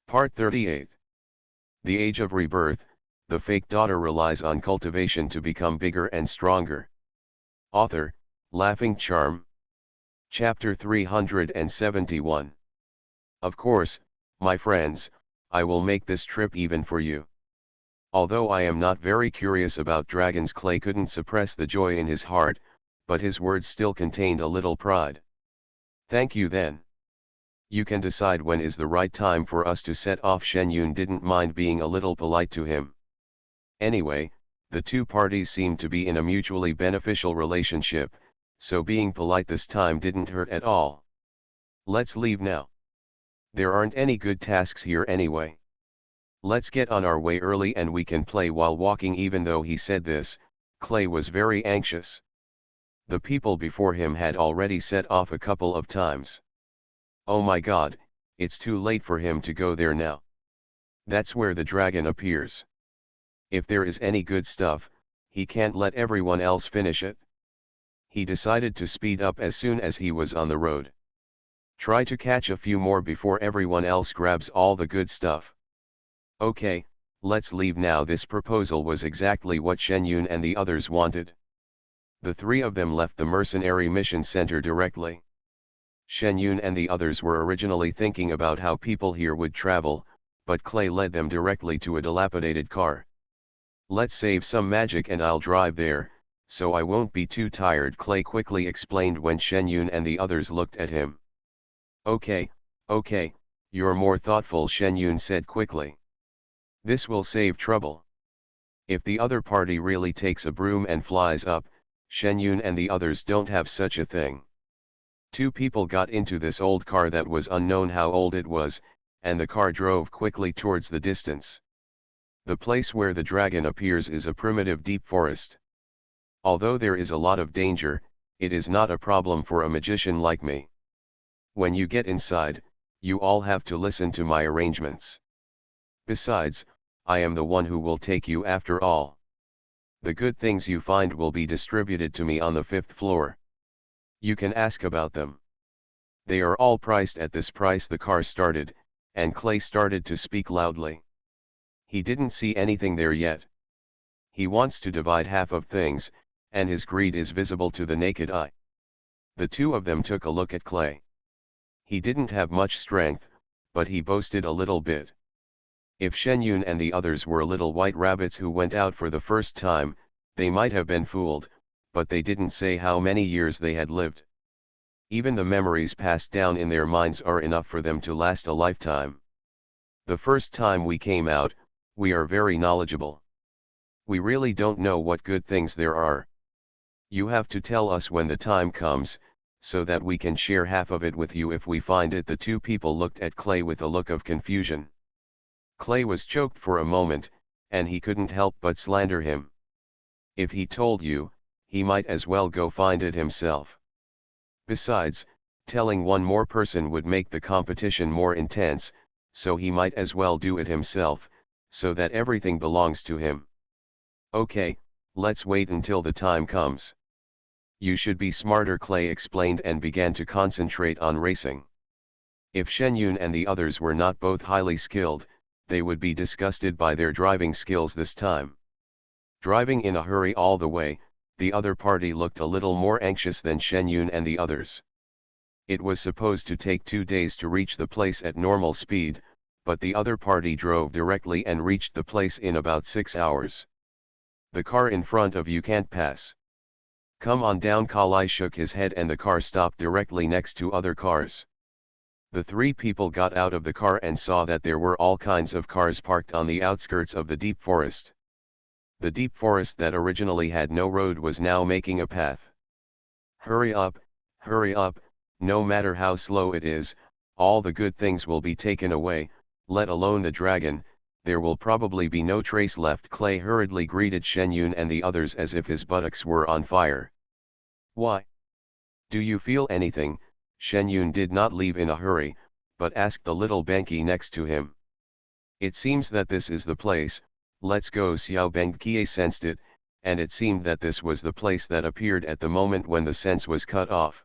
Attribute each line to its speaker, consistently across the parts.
Speaker 1: Part 38. The Age of Rebirth, the fake daughter relies on cultivation to become bigger and stronger. Author, Laughing Charm. Chapter 371. Of course, my friends, I will make this trip even for you. Although I am not very curious about dragons, Clay couldn't suppress the joy in his heart, but his words still contained a little pride. Thank you then. You can decide when is the right time for us to set off. Shen Yun didn't mind being a little polite to him. Anyway, the two parties seemed to be in a mutually beneficial relationship, so being polite this time didn't hurt at all. Let's leave now. There aren't any good tasks here anyway. Let's get on our way early and we can play while walking. Even though he said this, Clay was very anxious. The people before him had already set off a couple of times. Oh my God, it's too late for him to go there now. That's where the dragon appears. If there is any good stuff, he can't let everyone else finish it. He decided to speed up as soon as he was on the road. Try to catch a few more before everyone else grabs all the good stuff. Okay, let's leave now. This proposal was exactly what Shen Yun and the others wanted. The three of them left the mercenary mission center directly. Shen Yun and the others were originally thinking about how people here would travel, but Clay led them directly to a dilapidated car. Let's save some magic and I'll drive there, so I won't be too tired, Clay quickly explained when Shen Yun and the others looked at him. Okay, you're more thoughtful, Shen Yun said quickly. This will save trouble. If the other party really takes a broom and flies up, Shen Yun and the others don't have such a thing. Two people got into this old car that was unknown how old it was, and the car drove quickly towards the distance. The place where the dragon appears is a primitive deep forest. Although there is a lot of danger, it is not a problem for a magician like me. When you get inside, you all have to listen to my arrangements. Besides, I am the one who will take you after all. The good things you find will be distributed to me on the 5th floor. You can ask about them. They are all priced at this price. The car started, and Clay started to speak loudly. He didn't see anything there yet. He wants to divide half of things, and his greed is visible to the naked eye. The two of them took a look at Clay. He didn't have much strength, but he boasted a little bit. If Shen Yun and the others were little white rabbits who went out for the first time, they might have been fooled, but they didn't say how many years they had lived. Even the memories passed down in their minds are enough for them to last a lifetime. The first time we came out, we are very knowledgeable. We really don't know what good things there are. You have to tell us when the time comes, so that we can share half of it with you if we find it. The two people looked at Clay with a look of confusion. Clay was choked for a moment, and he couldn't help but slander him. If he told you, he might as well go find it himself. Besides, telling one more person would make the competition more intense, so he might as well do it himself, so that everything belongs to him. Okay, let's wait until the time comes. You should be smarter, Clay explained and began to concentrate on racing. If Shen Yun and the others were not both highly skilled, they would be disgusted by their driving skills this time. Driving in a hurry all the way, the other party looked a little more anxious than Shen Yun and the others. It was supposed to take 2 days to reach the place at normal speed, but the other party drove directly and reached the place in about 6 hours. The car in front of you can't pass. Come on down. Kalai shook his head and the car stopped directly next to other cars. The three people got out of the car and saw that there were all kinds of cars parked on the outskirts of the deep forest. The deep forest that originally had no road was now making a path. Hurry up, no matter how slow it is, all the good things will be taken away, let alone the dragon, there will probably be no trace left. Clay hurriedly greeted Shen Yun and the others as if his buttocks were on fire. Why? Do you feel anything? Shen Yun did not leave in a hurry, but asked the little Benki next to him. It seems that this is the place. Let's go. Xiao Bengkie sensed it, and it seemed that this was the place that appeared at the moment when the sense was cut off.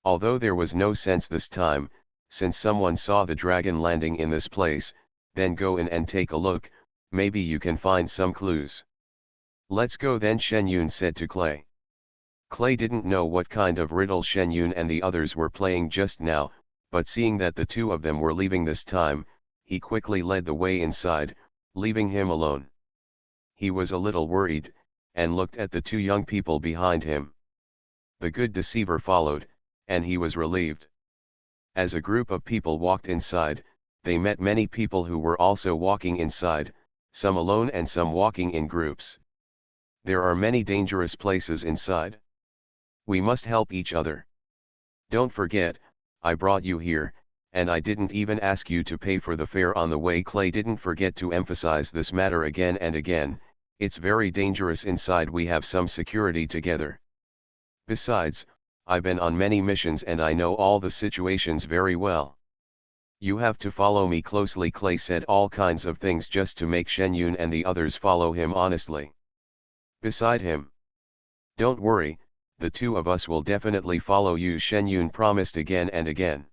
Speaker 1: Although there was no sense this time, since someone saw the dragon landing in this place, then go in and take a look, maybe you can find some clues. Let's go then, Shen Yun said to Clay. Clay didn't know what kind of riddle Shen Yun and the others were playing just now, but seeing that the two of them were leaving this time, he quickly led the way inside, leaving him alone. He was a little worried, and looked at the two young people behind him. The good deceiver followed, and he was relieved. As a group of people walked inside, they met many people who were also walking inside, some alone and some walking in groups. There are many dangerous places inside. We must help each other. Don't forget, I brought you here, and I didn't even ask you to pay for the fare on the way. Clay didn't forget to emphasize this matter again and again. It's very dangerous inside, we have some security together. Besides, I've been on many missions and I know all the situations very well. You have to follow me closely. Clay said all kinds of things just to make Shen Yun and the others follow him honestly. Beside him. Don't worry, the two of us will definitely follow you, Shen Yun promised again and again.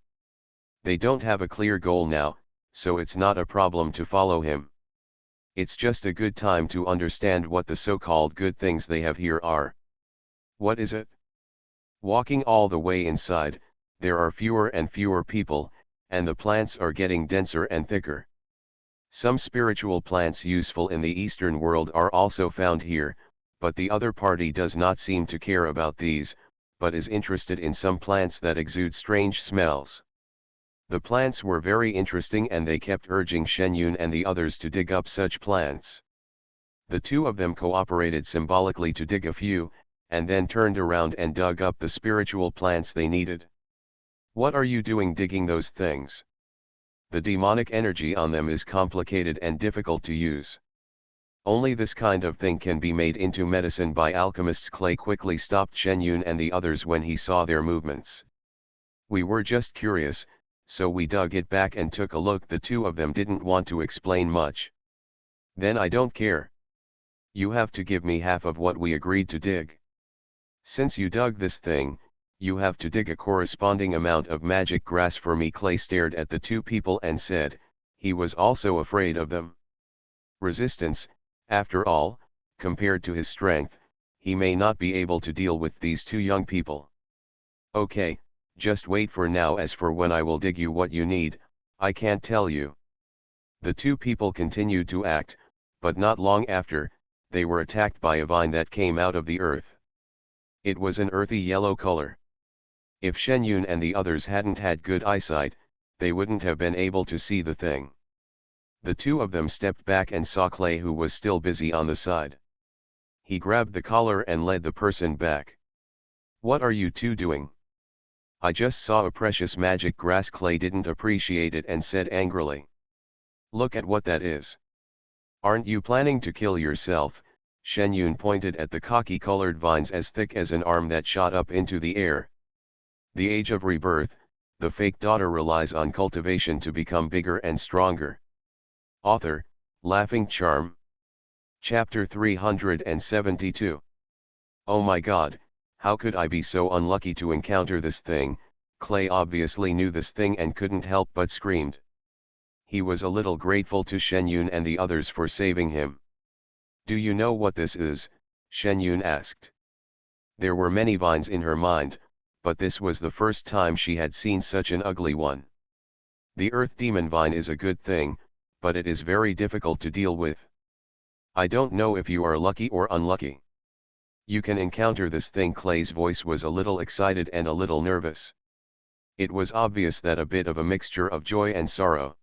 Speaker 1: They don't have a clear goal now, so it's not a problem to follow him. It's just a good time to understand what the so-called good things they have here are. What is it? Walking all the way inside, there are fewer and fewer people, and the plants are getting denser and thicker. Some spiritual plants useful in the Eastern world are also found here, but the other party does not seem to care about these, but is interested in some plants that exude strange smells. The plants were very interesting and they kept urging Shen Yun and the others to dig up such plants. The two of them cooperated symbolically to dig a few, and then turned around and dug up the spiritual plants they needed. What are you doing digging those things? The demonic energy on them is complicated and difficult to use. Only this kind of thing can be made into medicine by alchemists. Clay quickly stopped Shen Yun and the others when he saw their movements. We were just curious, so we dug it back and took a look. The two of them didn't want to explain much. Then I don't care. You have to give me half of what we agreed to dig. Since you dug this thing, you have to dig a corresponding amount of magic grass for me. Clay stared at the two people and said, he was also afraid of them. Resistance, after all, compared to his strength, he may not be able to deal with these two young people. Okay, just wait for now. As for when I will dig you what you need, I can't tell you. The two people continued to act, but not long after, they were attacked by a vine that came out of the earth. It was an earthy yellow color. If Shen Yun and the others hadn't had good eyesight, they wouldn't have been able to see the thing. The two of them stepped back and saw Clay, who was still busy on the side. He grabbed the collar and led the person back. What are you two doing? I just saw a precious magic grass. Clay didn't appreciate it and said angrily. Look at what that is. Aren't you planning to kill yourself? Shen Yun pointed at the khaki-colored vines as thick as an arm that shot up into the air. The age of rebirth, the fake daughter relies on cultivation to become bigger and stronger. Author, Laughing Charm. Chapter 372. Oh my God, how could I be so unlucky to encounter this thing? Clay obviously knew this thing and couldn't help but screamed. He was a little grateful to Shen Yun and the others for saving him. Do you know what this is? Shen Yun asked. There were many vines in her mind, but this was the first time she had seen such an ugly one. The earth demon vine is a good thing, but it is very difficult to deal with. I don't know if you are lucky or unlucky. You can encounter this thing. Clay's voice was a little excited and a little nervous. It was obvious that a bit of a mixture of joy and sorrow.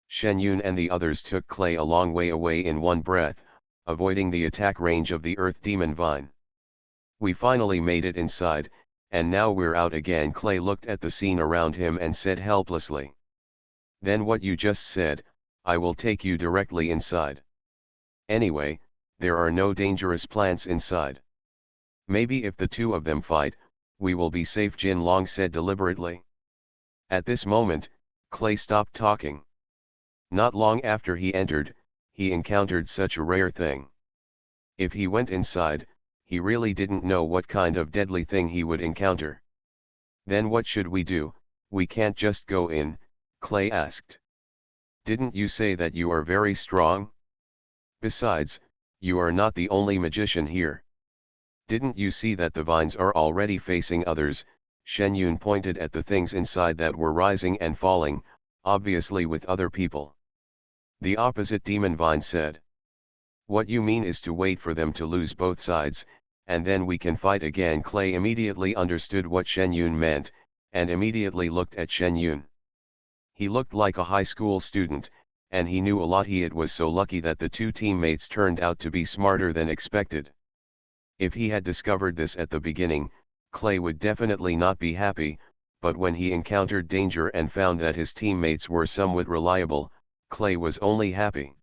Speaker 1: Shen Yun and the others took Clay a long way away in one breath, avoiding the attack range of the earth demon vine. We finally made it inside, and now we're out again. Clay looked at the scene around him and said helplessly. Then what you just said, I will take you directly inside. Anyway, there are no dangerous plants inside. Maybe if the two of them fight, we will be safe, Jin Long said deliberately. At this moment, Clay stopped talking. Not long after he entered, he encountered such a rare thing. If he went inside, he really didn't know what kind of deadly thing he would encounter. Then what should we do? We can't just go in, Clay asked. Didn't you say that you are very strong? Besides, you are not the only magician here. Didn't you see that the vines are already facing others? Shen Yun pointed at the things inside that were rising and falling, obviously with other people. The opposite demon vine said. What you mean is to wait for them to lose both sides, and then we can fight again. Clay immediately understood what Shen Yun meant, and immediately looked at Shen Yun. He looked like a high school student, and he knew a lot. It was so lucky that the two teammates turned out to be smarter than expected. If he had discovered this at the beginning, Clay would definitely not be happy, but when he encountered danger and found that his teammates were somewhat reliable, Clay was only happy.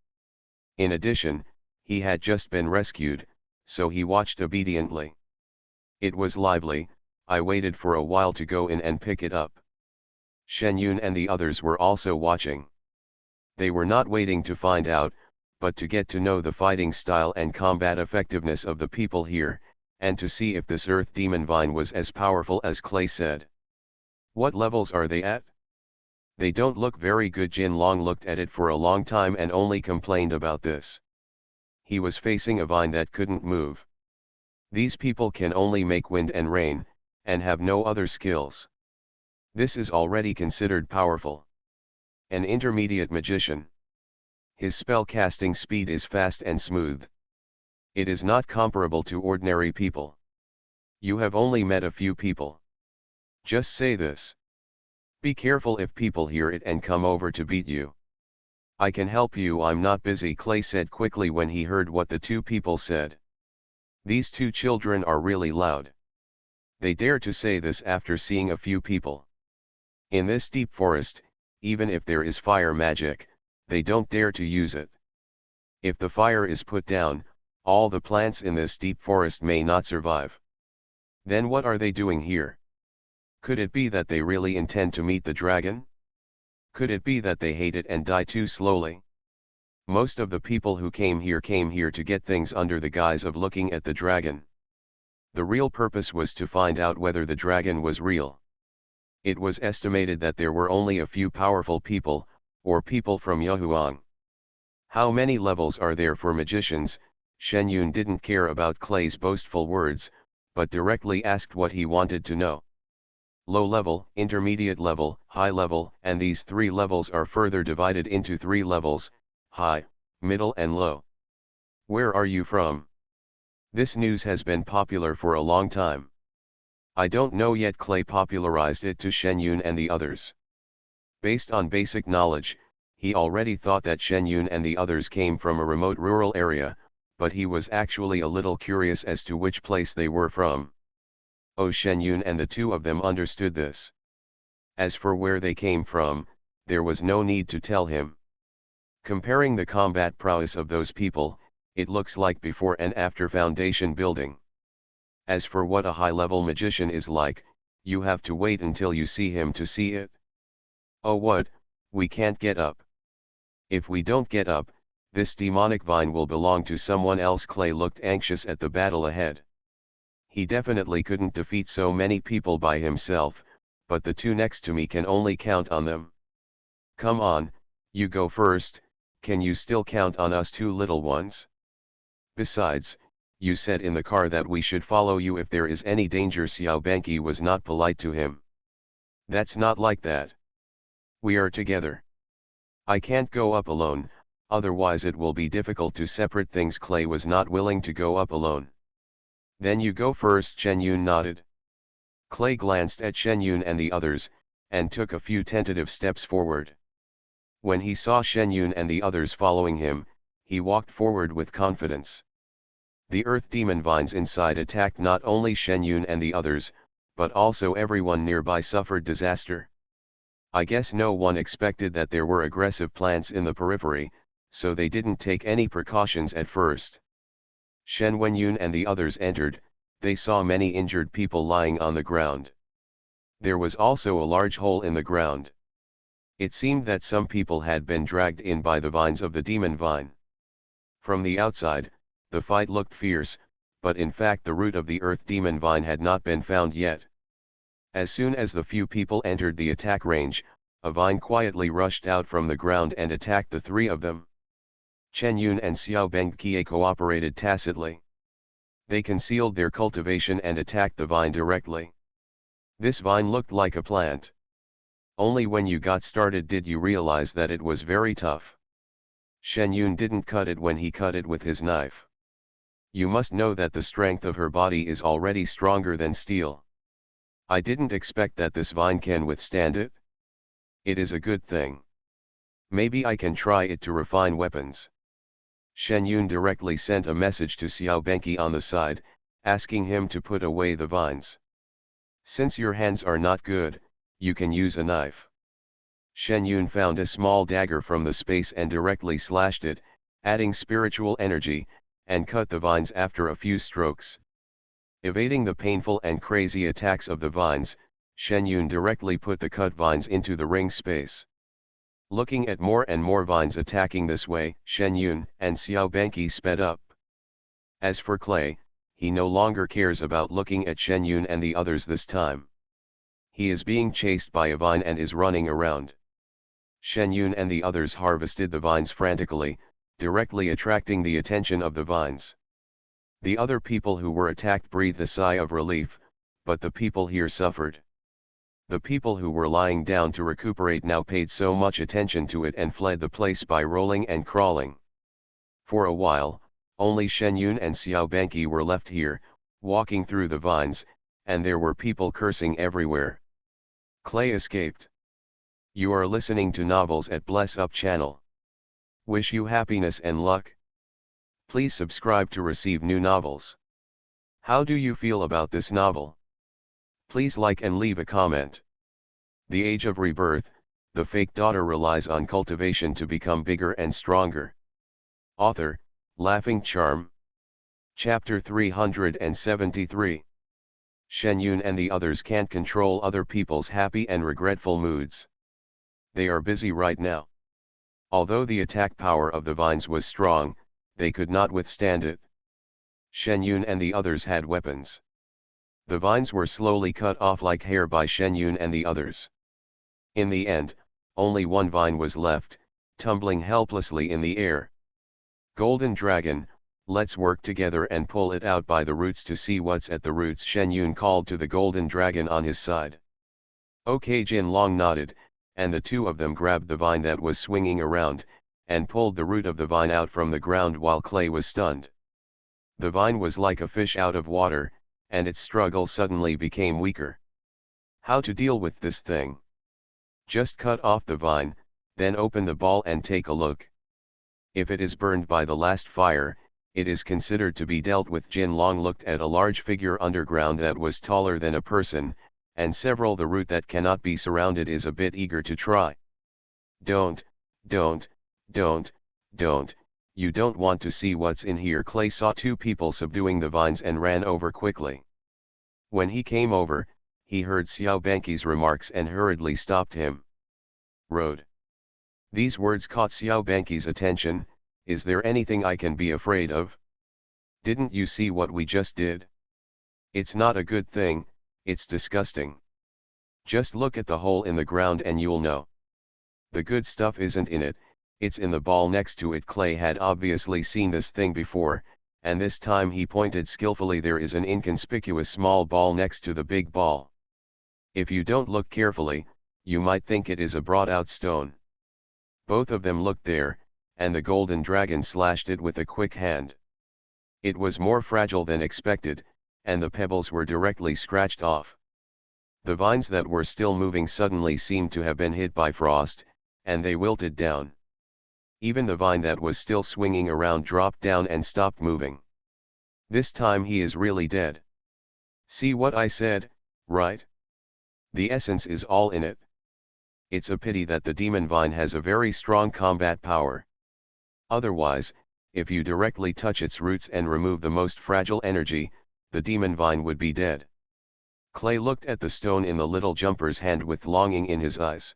Speaker 1: In addition, he had just been rescued, so he watched obediently. It was lively. I waited for a while to go in and pick it up. Shen Yun and the others were also watching. They were not waiting to find out, but to get to know the fighting style and combat effectiveness of the people here, and to see if this earth demon vine was as powerful as Clay said. What levels are they at? They don't look very good. Jin Long looked at it for a long time and only complained about this. He was facing a vine that couldn't move. These people can only make wind and rain, and have no other skills. This is already considered powerful. An intermediate magician. His spell casting speed is fast and smooth. It is not comparable to ordinary people. You have only met a few people. Just say this. Be careful if people hear it and come over to beat you. I can help you. I'm not busy, Clay said quickly when he heard what the two people said. These two children are really loud. They dare to say this after seeing a few people. In this deep forest, even if there is fire magic, they don't dare to use it. If the fire is put down, all the plants in this deep forest may not survive. Then what are they doing here? Could it be that they really intend to meet the dragon? Could it be that they hate it and die too slowly? Most of the people who came here to get things under the guise of looking at the dragon. The real purpose was to find out whether the dragon was real. It was estimated that there were only a few powerful people, or people from Yahuang. How many levels are there for magicians? Shen Yun didn't care about Clay's boastful words, but directly asked what he wanted to know. Low level, intermediate level, high level, and these three levels are further divided into three levels, high, middle and low. Where are you from? This news has been popular for a long time. I don't know yet. Clay popularized it to Shen Yun and the others. Based on basic knowledge, he already thought that Shen Yun and the others came from a remote rural area, but he was actually a little curious as to which place they were from. Oh, Shen Yun and the two of them understood this. As for where they came from, there was no need to tell him. Comparing the combat prowess of those people, it looks like before and after foundation building. As for what a high-level magician is like, you have to wait until you see him to see it. Oh what, we can't get up. If we don't get up, this demonic vine will belong to someone else. Clay looked anxious at the battle ahead. He definitely couldn't defeat so many people by himself, but the two next to me can only count on them. Come on, you go first. Can you still count on us two little ones? Besides, you said in the car that we should follow you if there is any danger. Xiao Banqi was not polite to him. That's not like that. We are together. I can't go up alone, otherwise it will be difficult to separate things. Clay was not willing to go up alone. Then you go first. Shen Yun nodded. Clay glanced at Shen Yun and the others, and took a few tentative steps forward. When he saw Shen Yun and the others following him, he walked forward with confidence. The earth demon vines inside attacked not only Shen Yun and the others, but also everyone nearby suffered disaster. I guess no one expected that there were aggressive plants in the periphery, so they didn't take any precautions at first. Shen Wenyun and the others entered. They saw many injured people lying on the ground. There was also a large hole in the ground. It seemed that some people had been dragged in by the vines of the demon vine. From the outside, the fight looked fierce, but in fact the root of the earth demon vine had not been found yet. As soon as the few people entered the attack range, a vine quietly rushed out from the ground and attacked the three of them. Chen Yun and Xiao Bengqiye cooperated tacitly. They concealed their cultivation and attacked the vine directly. This vine looked like a plant. Only when you got started did you realize that it was very tough. Shen Yun didn't cut it when he cut it with his knife. You must know that the strength of her body is already stronger than steel. I didn't expect that this vine can withstand it. It is a good thing. Maybe I can try it to refine weapons. Shen Yun directly sent a message to Xiao Benqi on the side, asking him to put away the vines. Since your hands are not good, you can use a knife. Shen Yun found a small dagger from the space and directly slashed it, adding spiritual energy, and cut the vines after a few strokes. Evading the painful and crazy attacks of the vines, Shen Yun directly put the cut vines into the ring space. Looking at more and more vines attacking this way, Shen Yun and Xiao Benqi sped up. As for Clay, he no longer cares about looking at Shen Yun and the others this time. He is being chased by a vine and is running around. Shen Yun and the others harvested the vines frantically, directly attracting the attention of the vines. The other people who were attacked breathed a sigh of relief, but the people here suffered. The people who were lying down to recuperate now paid so much attention to it and fled the place by rolling and crawling. For a while, only Shen Yun and Xiao Benqi were left here, walking through the vines, and there were people cursing everywhere. Clay escaped. You are listening to novels at Bless Up channel. Wish you happiness and luck. Please subscribe to receive new novels. How do you feel about this novel? Please like and leave a comment. The Age of Rebirth, the fake daughter relies on cultivation to become bigger and stronger. Author, Laughing Charm. Chapter 373. Shen Yun and the others can't control other people's happy and regretful moods. They are busy right now. Although the attack power of the vines was strong, they could not withstand it. Shen Yun and the others had weapons. The vines were slowly cut off like hair by Shen Yun and the others. In the end, only one vine was left, tumbling helplessly in the air. Golden Dragon, let's work together and pull it out by the roots to see what's at the roots, Shen Yun called to the Golden Dragon on his side. OK, Jin Long nodded, and the two of them grabbed the vine that was swinging around, and pulled the root of the vine out from the ground while Clay was stunned. The vine was like a fish out of water, and its struggle suddenly became weaker. How to deal with this thing? Just cut off the vine, then open the ball and take a look. If it is burned by the last fire, it is considered to be dealt with. Jin Long looked at a large figure underground that was taller than a person, and several the root that cannot be surrounded is a bit eager to try. Don't, you don't want to see what's in here. Clay saw two people subduing the vines and ran over quickly. When he came over, he heard Xiao Benqi's remarks and hurriedly stopped him. Road. These words caught Xiao Benqi's attention. Is there anything I can be afraid of? Didn't you see what we just did? It's not a good thing, it's disgusting. Just look at the hole in the ground and you'll know. The good stuff isn't in it, it's in the ball next to it. Clay had obviously seen this thing before, and this time he pointed skillfully. There is an inconspicuous small ball next to the big ball. If you don't look carefully, you might think it is a brought-out stone. Both of them looked there, and the golden dragon slashed it with a quick hand. It was more fragile than expected, and the pebbles were directly scratched off. The vines that were still moving suddenly seemed to have been hit by frost, and they wilted down. Even the vine that was still swinging around dropped down and stopped moving. This time he is really dead. See what I said, right? The essence is all in it. It's a pity that the demon vine has a very strong combat power. Otherwise, if you directly touch its roots and remove the most fragile energy, the demon vine would be dead. Clay looked at the stone in the little jumper's hand with longing in his eyes.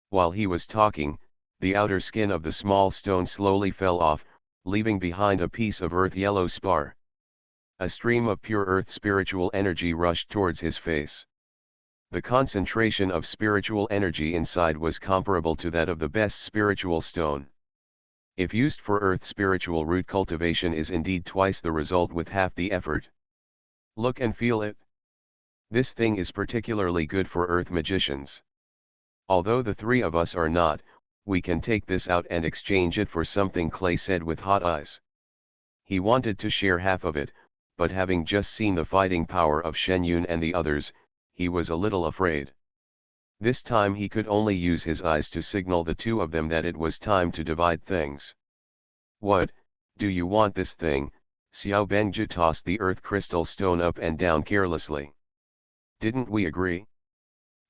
Speaker 1: While he was talking, the outer skin of the small stone slowly fell off, leaving behind a piece of earth yellow spar. A stream of pure earth spiritual energy rushed towards his face. The concentration of spiritual energy inside was comparable to that of the best spiritual stone. If used for earth spiritual root cultivation is indeed twice the result with half the effort. Look and feel it. This thing is particularly good for earth magicians. Although the three of us are not, we can take this out and exchange it for something, Clay said with hot eyes. He wanted to share half of it, but having just seen the fighting power of Shen Yun and the others, he was a little afraid. This time he could only use his eyes to signal the two of them that it was time to divide things. What, do you want this thing? Xiao Bengji tossed the earth crystal stone up and down carelessly. Didn't we agree?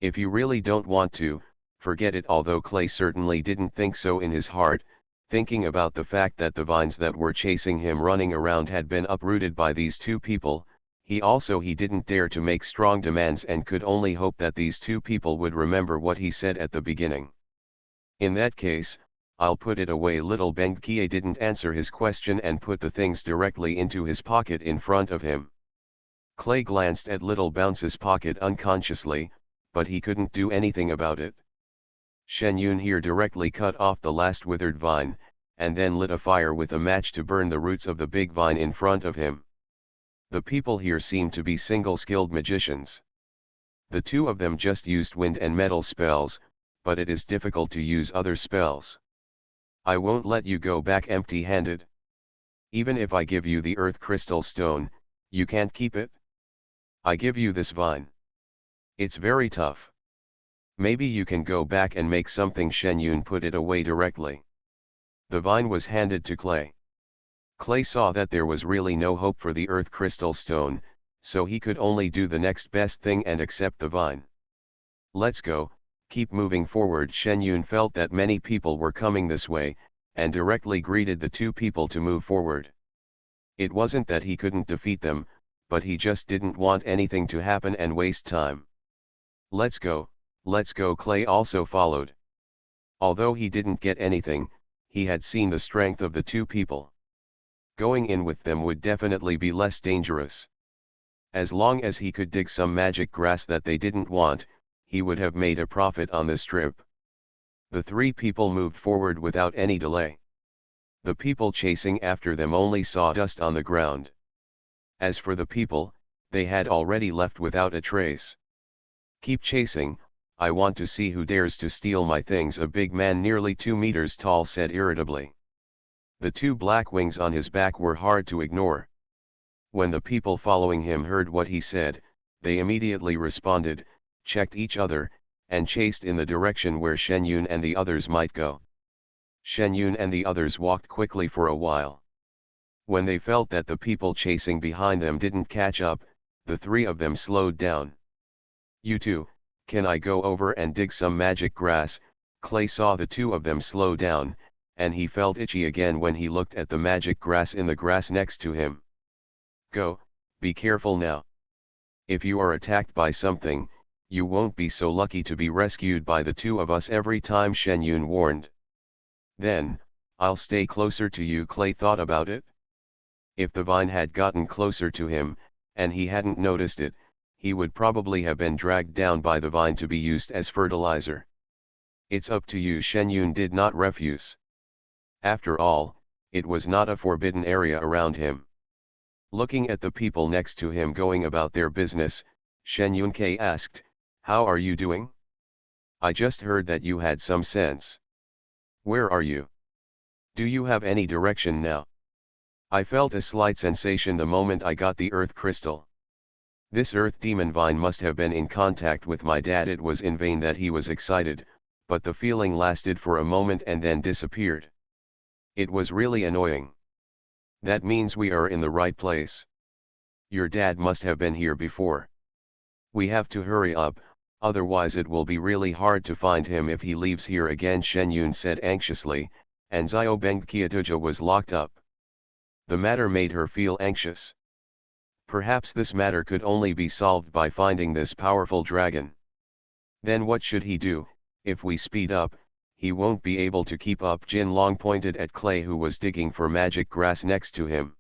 Speaker 1: If you really don't want to, forget it. Although Clay certainly didn't think so in his heart, thinking about the fact that the vines that were chasing him running around had been uprooted by these two people, he didn't dare to make strong demands and could only hope that these two people would remember what he said at the beginning. In that case, I'll put it away. Little Bengkie didn't answer his question and put the things directly into his pocket in front of him. Clay glanced at Little Bounce's pocket unconsciously, but he couldn't do anything about it. Shen Yun here directly cut off the last withered vine, and then lit a fire with a match to burn the roots of the big vine in front of him. The people here seemed to be single-skilled magicians. The two of them just used wind and metal spells, but it is difficult to use other spells. I won't let you go back empty-handed. Even if I give you the earth crystal stone, you can't keep it. I give you this vine. It's very tough. Maybe you can go back and make something. Shen Yun put it away directly. The vine was handed to Clay. Clay saw that there was really no hope for the earth crystal stone, so he could only do the next best thing and accept the vine. Let's go, keep moving forward. Shen Yun felt that many people were coming this way, and directly greeted the two people to move forward. It wasn't that he couldn't defeat them, but he just didn't want anything to happen and waste time. Let's go, Clay also followed. Although he didn't get anything, he had seen the strength of the two people. Going in with them would definitely be less dangerous. As long as he could dig some magic grass that they didn't want, he would have made a profit on this trip. The three people moved forward without any delay. The people chasing after them only saw dust on the ground. As for the people, they had already left without a trace. Keep chasing, I want to see who dares to steal my things, a big man nearly 2 meters tall said irritably. The two black wings on his back were hard to ignore. When the people following him heard what he said, they immediately responded, checked each other, and chased in the direction where Shen Yun and the others might go. Shen Yun and the others walked quickly for a while. When they felt that the people chasing behind them didn't catch up, the three of them slowed down. You two, can I go over and dig some magic grass? Clay saw the two of them slow down, and he felt itchy again when he looked at the magic grass in the grass next to him. Go, be careful now. If you are attacked by something, you won't be so lucky to be rescued by the two of us every time, Shen Yun warned. Then, I'll stay closer to you. Clay thought about it. If the vine had gotten closer to him, and he hadn't noticed it, he would probably have been dragged down by the vine to be used as fertilizer. It's up to you, Shen Yun did not refuse. After all, it was not a forbidden area around him. Looking at the people next to him going about their business, Shen Yunke asked, how are you doing? I just heard that you had some sense. Where are you? Do you have any direction now? I felt a slight sensation the moment I got the earth crystal. This earth demon vine must have been in contact with my dad. It was in vain that he was excited, but the feeling lasted for a moment and then disappeared. It was really annoying. That means we are in the right place. Your dad must have been here before. We have to hurry up, otherwise it will be really hard to find him if he leaves here again, Shen Yun said anxiously, and Xiao Bengqiatuja was locked up. The matter made her feel anxious. Perhaps this matter could only be solved by finding this powerful dragon. Then what should he do? If we speed up, he won't be able to keep up. Jin Long pointed at Clay, who was digging for magic grass next to him.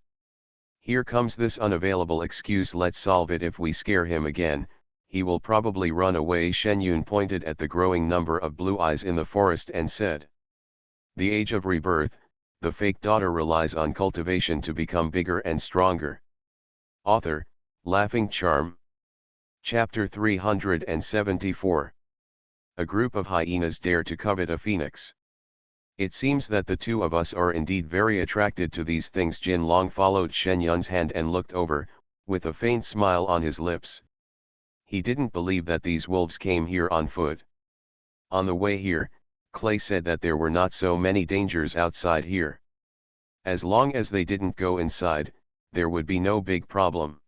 Speaker 1: Here comes this unavailable excuse. Let's solve it. If we scare him again, he will probably run away. Shen Yun pointed at the growing number of blue eyes in the forest and said. The Age of Rebirth, the fake daughter relies on cultivation to become bigger and stronger. Author, Laughing Charm. Chapter 374. A group of hyenas dare to covet a phoenix. It seems that the two of us are indeed very attracted to these things. Jin Long followed Shen Yun's hand and looked over, with a faint smile on his lips. He didn't believe that these wolves came here on foot. On the way here, Clay said that there were not so many dangers outside here. As long as they didn't go inside, there would be no big problem.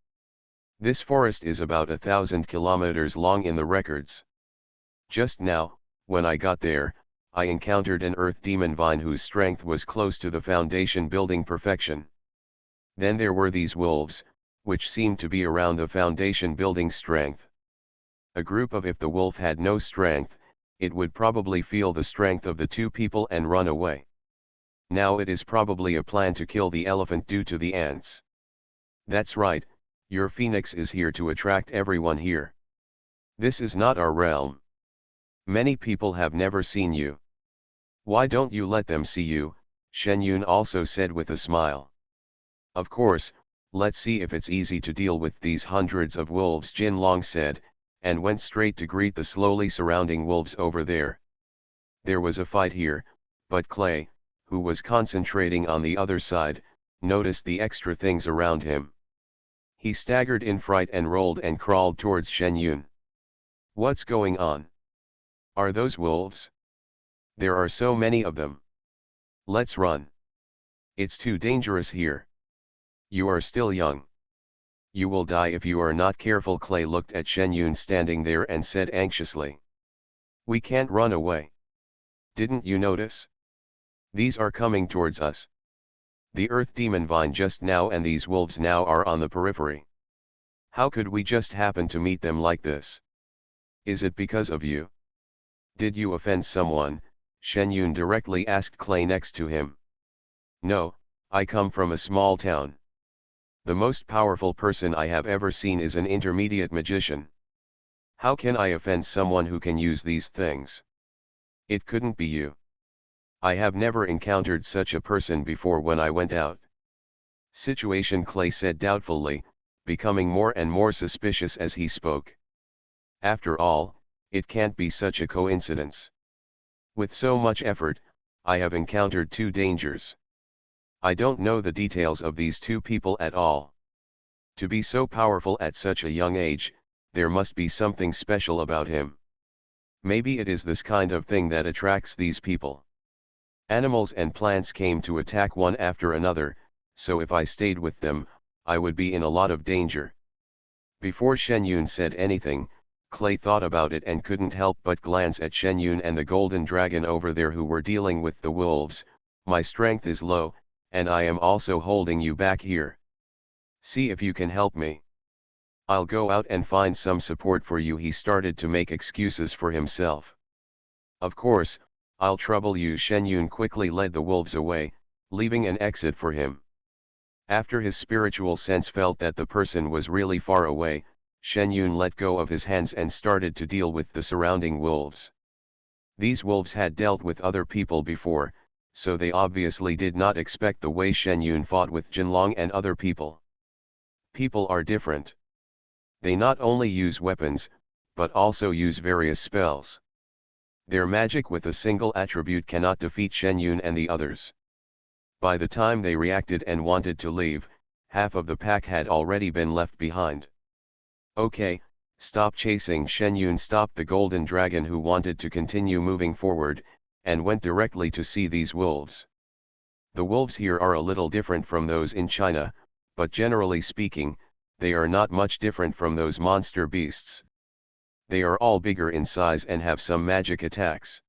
Speaker 1: This forest is about 1,000 kilometers long in the records. Just now, when I got there, I encountered an earth demon vine whose strength was close to the foundation building perfection. Then there were these wolves, which seemed to be around the foundation building strength. A group of if the wolf had no strength, it would probably feel the strength of the two people and run away. Now it is probably a plan to kill the elephant due to the ants. That's right, your phoenix is here to attract everyone here. This is not our realm. Many people have never seen you. Why don't you let them see you? Shen Yun also said with a smile. Of course, let's see if it's easy to deal with these hundreds of wolves, Jin Long said, and went straight to greet the slowly surrounding wolves over there. There was a fight here, but Clay, who was concentrating on the other side, noticed the extra things around him. He staggered in fright and rolled and crawled towards Shen Yun. What's going on? Are those wolves? There are so many of them. Let's run. It's too dangerous here. You are still young. You will die if you are not careful. Clay looked at Shen Yun standing there and said anxiously. We can't run away. Didn't you notice? These are coming towards us. The earth demon vine just now and these wolves now are on the periphery. How could we just happen to meet them like this? Is it because of you? Did you offend someone? Shen Yun directly asked Clay next to him. No, I come from a small town. The most powerful person I have ever seen is an intermediate magician. How can I offend someone who can use these things? It couldn't be you. I have never encountered such a person before when I went out. Situation, Clay said doubtfully, becoming more and more suspicious as he spoke. After all, it can't be such a coincidence. With so much effort, I have encountered two dangers. I don't know the details of these two people at all. To be so powerful at such a young age, there must be something special about him. Maybe it is this kind of thing that attracts these people. Animals and plants came to attack one after another, so if I stayed with them, I would be in a lot of danger. Before Shen Yun said anything, Clay thought about it and couldn't help but glance at Shen Yun and the golden dragon over there who were dealing with the wolves. My strength is low, and I am also holding you back here. See if you can help me. I'll go out and find some support for you. He started to make excuses for himself. Of course, I'll trouble you. Shen Yun quickly led the wolves away, leaving an exit for him. After his spiritual sense felt that the person was really far away, Shen Yun let go of his hands and started to deal with the surrounding wolves. These wolves had dealt with other people before, so they obviously did not expect the way Shen Yun fought with Jinlong and other people. People are different. They not only use weapons, but also use various spells. Their magic with a single attribute cannot defeat Shen Yun and the others. By the time they reacted and wanted to leave, half of the pack had already been left behind. Okay, stop chasing. Shen Yun stopped the golden dragon who wanted to continue moving forward, and went directly to see these wolves. The wolves here are a little different from those in China, but generally speaking, they are not much different from those monster beasts. They are all bigger in size and have some magic attacks.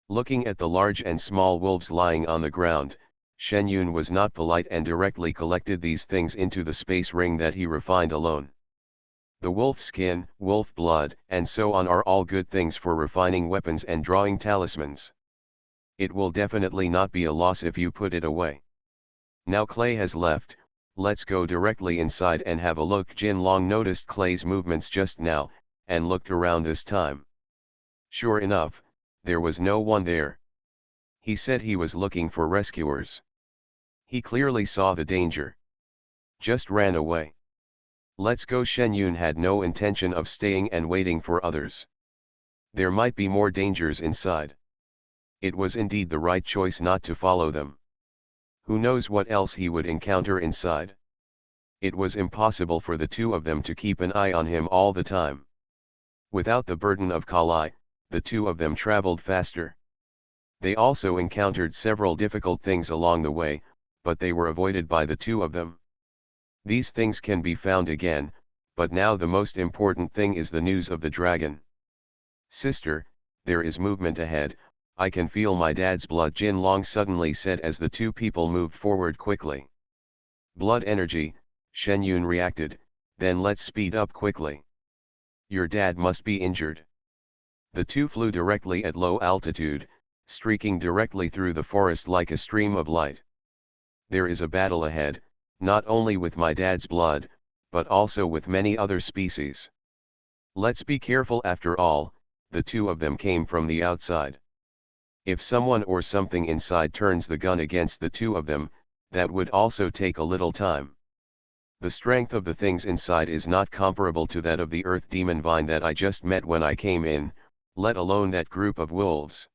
Speaker 1: Looking at the large and small wolves lying on the ground, Shen Yun was not polite and directly collected these things into the space ring that he refined alone. The wolf skin, wolf blood, and so on are all good things for refining weapons and drawing talismans. It will definitely not be a loss if you put it away. Now Clay has left, let's go directly inside and have a look. Jin Long noticed Clay's movements just now, and looked around this time. Sure enough, there was no one there. He said he was looking for rescuers. He clearly saw the danger. Just ran away. Let's go. Shen Yun had no intention of staying and waiting for others. There might be more dangers inside. It was indeed the right choice not to follow them. Who knows what else he would encounter inside? It was impossible for the two of them to keep an eye on him all the time. Without the burden of Kali, the two of them traveled faster. They also encountered several difficult things along the way, but they were avoided by the two of them. These things can be found again, but now the most important thing is the news of the dragon. Sister, there is movement ahead, I can feel my dad's blood, Jin Long suddenly said as the two people moved forward quickly. Blood energy, Shen Yun reacted, then let's speed up quickly. Your dad must be injured. The two flew directly at low altitude, streaking directly through the forest like a stream of light. There is a battle ahead, not only with my dad's blood, but also with many other species. Let's be careful. After all, the two of them came from the outside. If someone or something inside turns the gun against the two of them, that would also take a little time. The strength of the things inside is not comparable to that of the earth demon vine that I just met when I came in, let alone that group of wolves.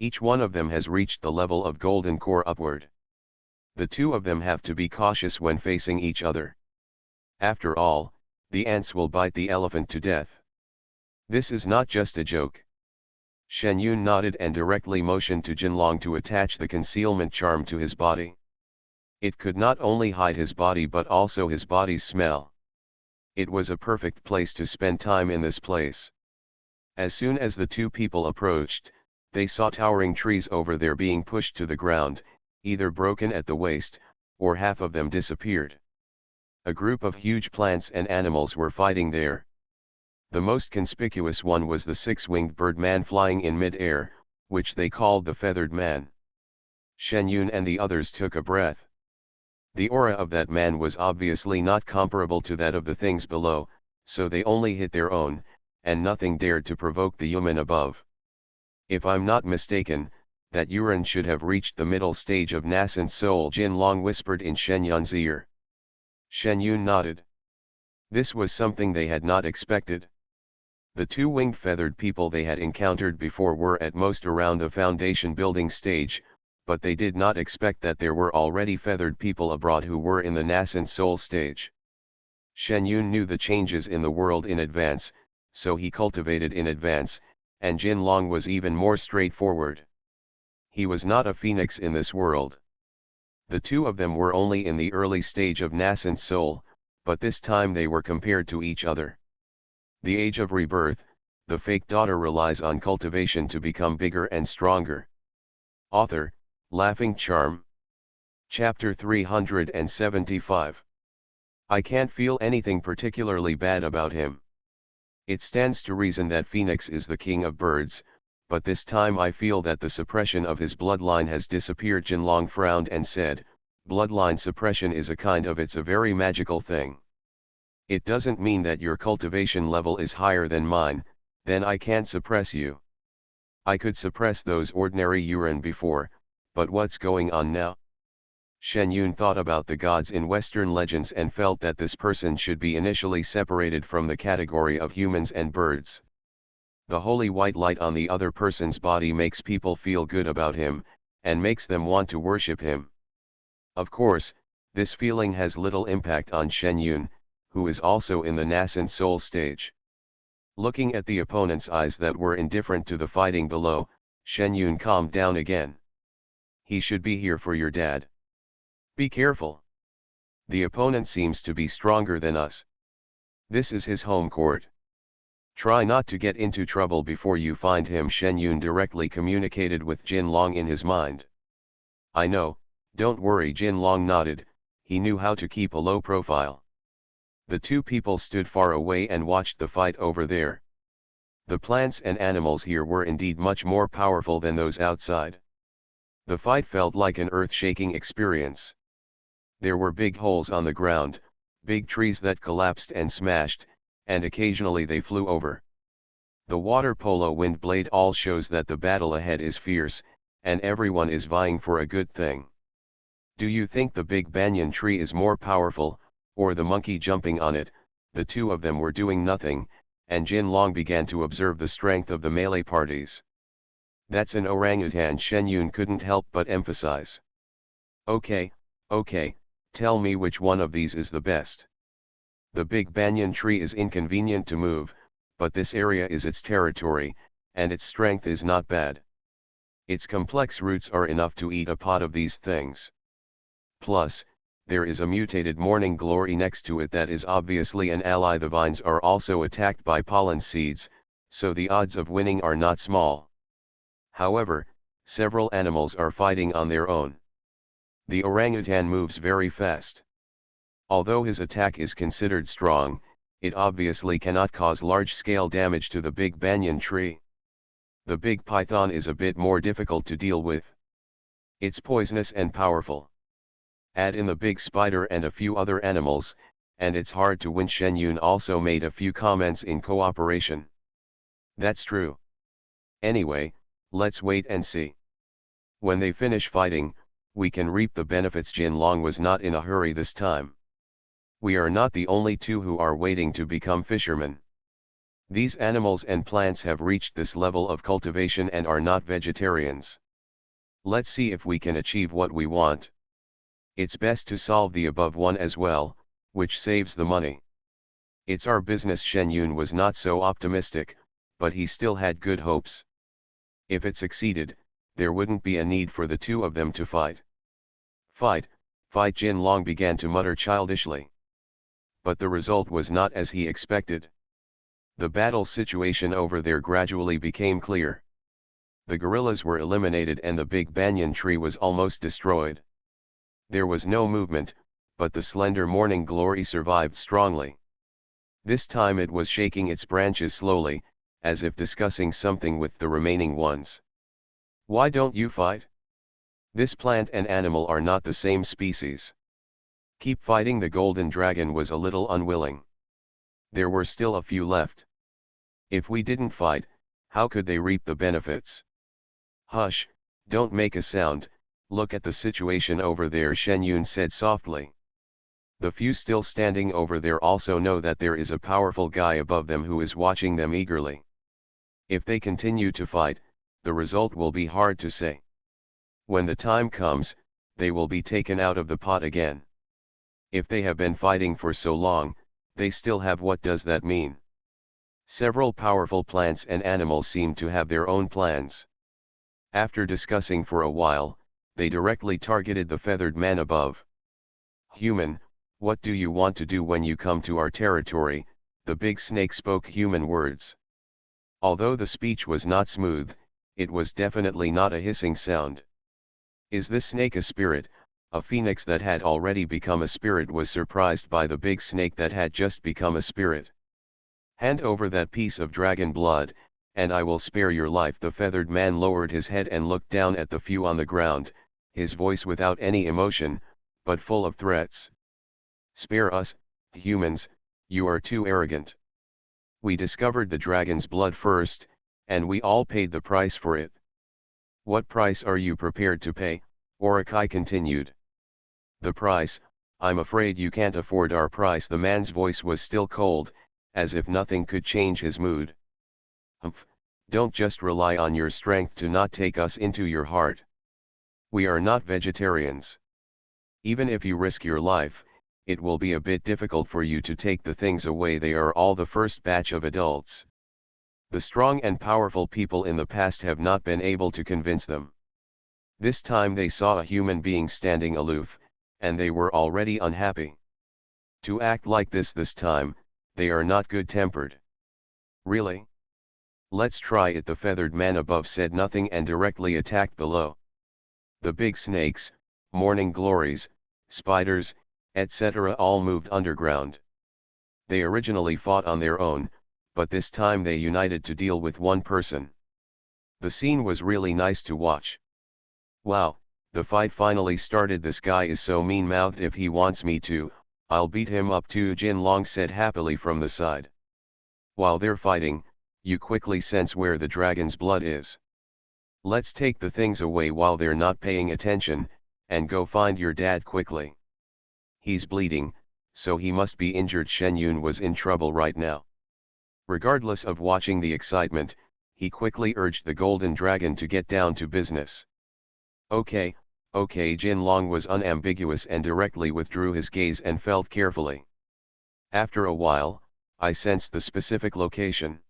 Speaker 1: Each one of them has reached the level of golden core upward. The two of them have to be cautious when facing each other. After all, the ants will bite the elephant to death. This is not just a joke. Shen Yun nodded and directly motioned to Jinlong to attach the concealment charm to his body. It could not only hide his body but also his body's smell. It was a perfect place to spend time in this place. As soon as the two people approached, they saw towering trees over there being pushed to the ground, either broken at the waist, or half of them disappeared. A group of huge plants and animals were fighting there. The most conspicuous one was the six-winged bird man flying in mid-air, which they called the feathered man. Shen Yun and the others took a breath. The aura of that man was obviously not comparable to that of the things below, so they only hit their own, and nothing dared to provoke the human above. If I'm not mistaken, that Yuan should have reached the middle stage of nascent soul, Jin Long whispered in Shen Yun's ear. Shen Yun nodded. This was something they had not expected. The two winged feathered people they had encountered before were at most around the foundation building stage, but they did not expect that there were already feathered people abroad who were in the nascent soul stage. Shen Yun knew the changes in the world in advance, so he cultivated in advance, and Jin Long was even more straightforward. He was not a phoenix in this world. The two of them were only in the early stage of nascent soul, but this time they were compared to each other. The age of rebirth, the fake daughter relies on cultivation to become bigger and stronger. Author, Laughing Charm. Chapter 375. I can't feel anything particularly bad about him. It stands to reason that Phoenix is the king of birds, but this time I feel that the suppression of his bloodline has disappeared. Jinlong frowned and said, bloodline suppression is it's a very magical thing. It doesn't mean that your cultivation level is higher than mine, then I can't suppress you. I could suppress those ordinary urine before, but what's going on now? Shen Yun thought about the gods in Western legends and felt that this person should be initially separated from the category of humans and birds. The holy white light on the other person's body makes people feel good about him, and makes them want to worship him. Of course, this feeling has little impact on Shen Yun, who is also in the nascent soul stage. Looking at the opponent's eyes that were indifferent to the fighting below, Shen Yun calmed down again. He should be here for your dad. Be careful. The opponent seems to be stronger than us. This is his home court. Try not to get into trouble before you find him, Shen Yun directly communicated with Jin Long in his mind. I know, don't worry, Jin Long nodded. He knew how to keep a low profile. The two people stood far away and watched the fight over there. The plants and animals here were indeed much more powerful than those outside. The fight felt like an earth-shaking experience. There were big holes on the ground, big trees that collapsed and smashed, and occasionally they flew over. The water polo wind blade all shows that the battle ahead is fierce, and everyone is vying for a good thing. Do you think the big banyan tree is more powerful, or the monkey jumping on it? The two of them were doing nothing, and Jin Long began to observe the strength of the melee parties. That's an orangutan, Shen Yun couldn't help but emphasize. Okay, tell me which one of these is the best. The big banyan tree is inconvenient to move, but this area is its territory, and its strength is not bad. Its complex roots are enough to eat a pot of these things. Plus, there is a mutated morning glory next to it that is obviously an ally. The vines are also attacked by pollen seeds, so the odds of winning are not small. However, several animals are fighting on their own. The orangutan moves very fast. Although his attack is considered strong, it obviously cannot cause large-scale damage to the big banyan tree. The big python is a bit more difficult to deal with. It's poisonous and powerful. Add in the big spider and a few other animals, and it's hard to win. Shen Yun also made a few comments in cooperation. That's true. Anyway, let's wait and see. When they finish fighting, we can reap the benefits. Jin Long was not in a hurry this time. We are not the only two who are waiting to become fishermen. These animals and plants have reached this level of cultivation and are not vegetarians. Let's see if we can achieve what we want. It's best to solve the above one as well, which saves the money. It's our business. Shen Yun was not so optimistic, but he still had good hopes. If it succeeded, there wouldn't be a need for the two of them to fight. Fight, Jin Long began to mutter childishly. But the result was not as he expected. The battle situation over there gradually became clear. The guerrillas were eliminated and the big banyan tree was almost destroyed. There was no movement, but the slender morning glory survived strongly. This time it was shaking its branches slowly, as if discussing something with the remaining ones. Why don't you fight? This plant and animal are not the same species. Keep fighting. The golden dragon was a little unwilling. There were still a few left. If we didn't fight, how could they reap the benefits? Hush, don't make a sound, look at the situation over there, Shen Yun said softly. The few still standing over there also know that there is a powerful guy above them who is watching them eagerly. If they continue to fight, the result will be hard to say. When the time comes, they will be taken out of the pot again. If they have been fighting for so long, they still have. What does that mean? Several powerful plants and animals seem to have their own plans. After discussing for a while, they directly targeted the feathered man above. Human, what do you want to do when you come to our territory? The big snake spoke human words. Although the speech was not smooth, it was definitely not a hissing sound. Is this snake a spirit? A phoenix that had already become a spirit was surprised by the big snake that had just become a spirit. Hand over that piece of dragon blood, and I will spare your life. The feathered man lowered his head and looked down at the few on the ground, his voice without any emotion, but full of threats. Spare us, humans, you are too arrogant. We discovered the dragon's blood first, and we all paid the price for it. What price are you prepared to pay? Orokai continued. The price, I'm afraid you can't afford our price. The man's voice was still cold, as if nothing could change his mood. Humph, don't just rely on your strength to not take us into your heart. We are not vegetarians. Even if you risk your life, it will be a bit difficult for you to take the things away. They are all the first batch of adults. The strong and powerful people in the past have not been able to convince them. This time they saw a human being standing aloof, and they were already unhappy. To act like this time, they are not good-tempered. Really? Let's try it. The feathered man above said nothing and directly attacked below. The big snakes, morning glories, spiders, etc. all moved underground. They originally fought on their own, but this time they united to deal with one person. The scene was really nice to watch. Wow, the fight finally started. This guy is so mean-mouthed. If he wants me to, I'll beat him up too, Jin Long said happily from the side. While they're fighting, you quickly sense where the dragon's blood is. Let's take the things away while they're not paying attention, and go find your dad quickly. He's bleeding, so he must be injured. Shen Yun was in trouble right now. Regardless of watching the excitement, he quickly urged the golden dragon to get down to business. Okay, okay. Jin Long was unambiguous and directly withdrew his gaze and felt carefully. After a while, I sensed the specific location.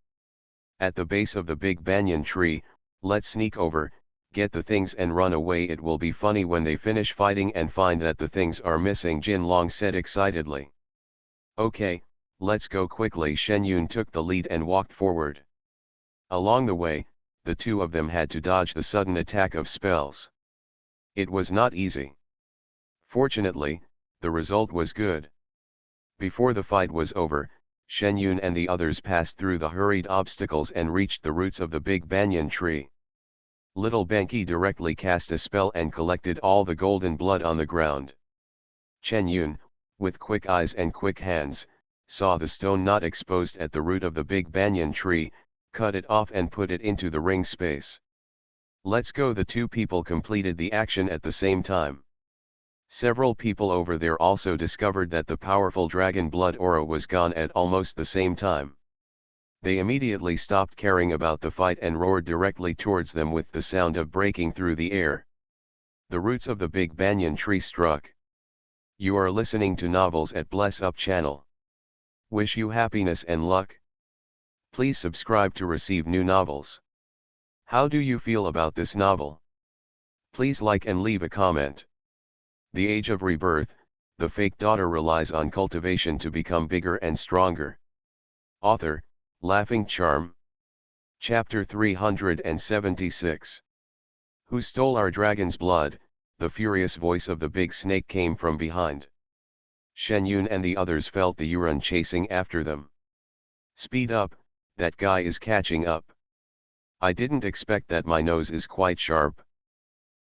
Speaker 1: At the base of the big banyan tree. Let's sneak over, get the things and run away. It will be funny when they finish fighting and find that the things are missing, Jin Long said excitedly. Okay, let's go quickly. Shen Yun took the lead and walked forward. Along the way, the two of them had to dodge the sudden attack of spells. It was not easy. Fortunately, the result was good. Before the fight was over, Shen Yun and the others passed through the hurried obstacles and reached the roots of the big banyan tree. Little Banqi directly cast a spell and collected all the golden blood on the ground. Chen Yun, with quick eyes and quick hands, saw the stone knot exposed at the root of the big banyan tree, cut it off and put it into the ring space. Let's go. The two people completed the action at the same time. Several people over there also discovered that the powerful dragon blood aura was gone at almost the same time. They immediately stopped caring about the fight and roared directly towards them with the sound of breaking through the air. The roots of the big banyan tree struck. You are listening to Novels at Bless Up channel. Wish you happiness and luck. Please subscribe to receive new novels. How do you feel about this novel? Please like and leave a comment. The Age of Rebirth, the fake daughter relies on cultivation to become bigger and stronger. Author, Laughing Charm. Chapter 376. Who stole our dragon's blood? The furious voice of the big snake came from behind. Shen Yun and the others felt the Yuran chasing after them. Speed up, that guy is catching up. I didn't expect that. My nose is quite sharp.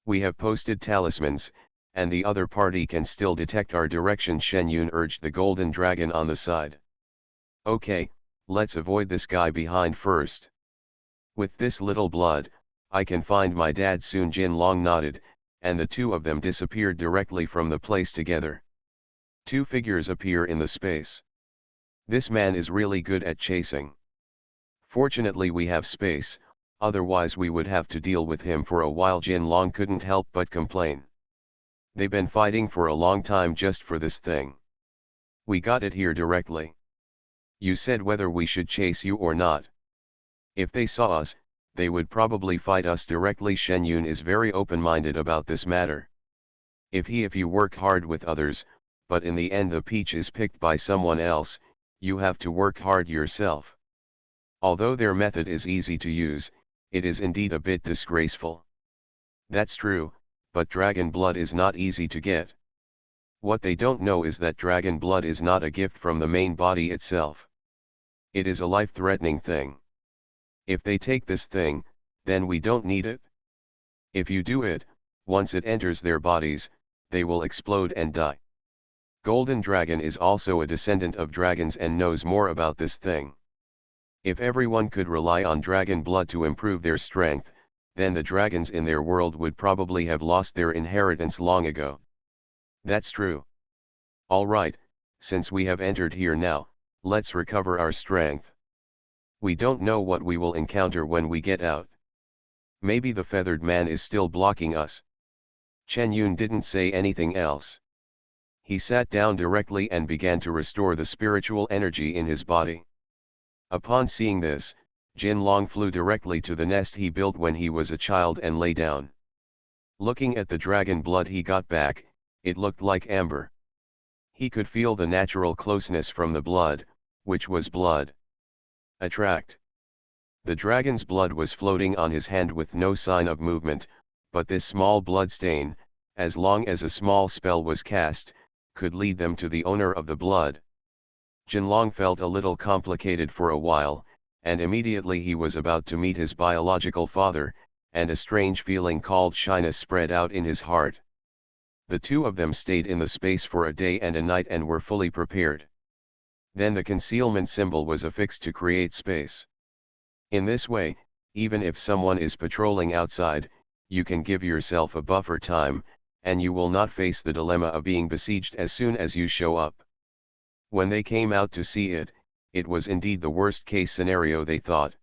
Speaker 1: We have posted talismans, and the other party can still detect our direction. Shen Yun urged the golden dragon on the side. Okay, let's avoid this guy behind first. With this little blood, I can find my dad soon. Jin Long nodded, and the two of them disappeared directly from the place together. Two figures appear in the space. This man is really good at chasing. Fortunately we have space, otherwise we would have to deal with him for a while. Jin Long couldn't help but complain. They've been fighting for a long time just for this thing. We got it here directly. You said whether we should chase you or not. If they saw us, they would probably fight us directly. Shen Yun is very open-minded about this matter. If you work hard with others, but in the end the peach is picked by someone else, you have to work hard yourself. Although their method is easy to use, it is indeed a bit disgraceful. That's true, but dragon blood is not easy to get. What they don't know is that dragon blood is not a gift from the main body itself. It is a life-threatening thing. If they take this thing, then we don't need it. If you do it, once it enters their bodies, they will explode and die. Golden Dragon is also a descendant of dragons and knows more about this thing. If everyone could rely on dragon blood to improve their strength, then the dragons in their world would probably have lost their inheritance long ago. That's true. Alright, since we have entered here now, let's recover our strength. We don't know what we will encounter when we get out. Maybe the feathered man is still blocking us. Chen Yun didn't say anything else. He sat down directly and began to restore the spiritual energy in his body. Upon seeing this, Jin Long flew directly to the nest he built when he was a child and lay down. Looking at the dragon blood he got back, it looked like amber. He could feel the natural closeness from the blood, which was blood. Attract. The dragon's blood was floating on his hand with no sign of movement, but this small blood stain, as long as a small spell was cast, could lead them to the owner of the blood. Jinlong felt a little complicated for a while, and immediately he was about to meet his biological father, and a strange feeling called shyness spread out in his heart. The two of them stayed in the space for a day and a night and were fully prepared. Then the concealment symbol was affixed to create space. In this way, even if someone is patrolling outside, you can give yourself a buffer time, and you will not face the dilemma of being besieged as soon as you show up. When they came out to see it, it was indeed the worst case scenario, they thought.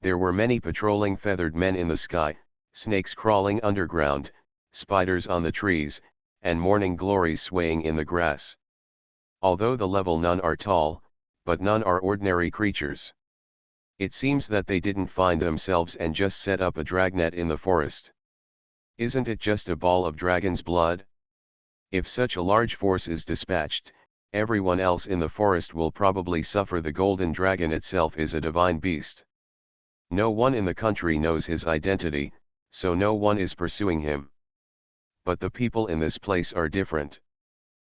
Speaker 1: There were many patrolling feathered men in the sky, snakes crawling underground, spiders on the trees, and morning glories swaying in the grass. Although the level none are tall, but none are ordinary creatures. It seems that they didn't find themselves and just set up a dragnet in the forest. Isn't it just a ball of dragon's blood? If such a large force is dispatched, everyone else in the forest will probably suffer. The golden dragon itself is a divine beast. No one in the country knows his identity, so no one is pursuing him. But the people in this place are different.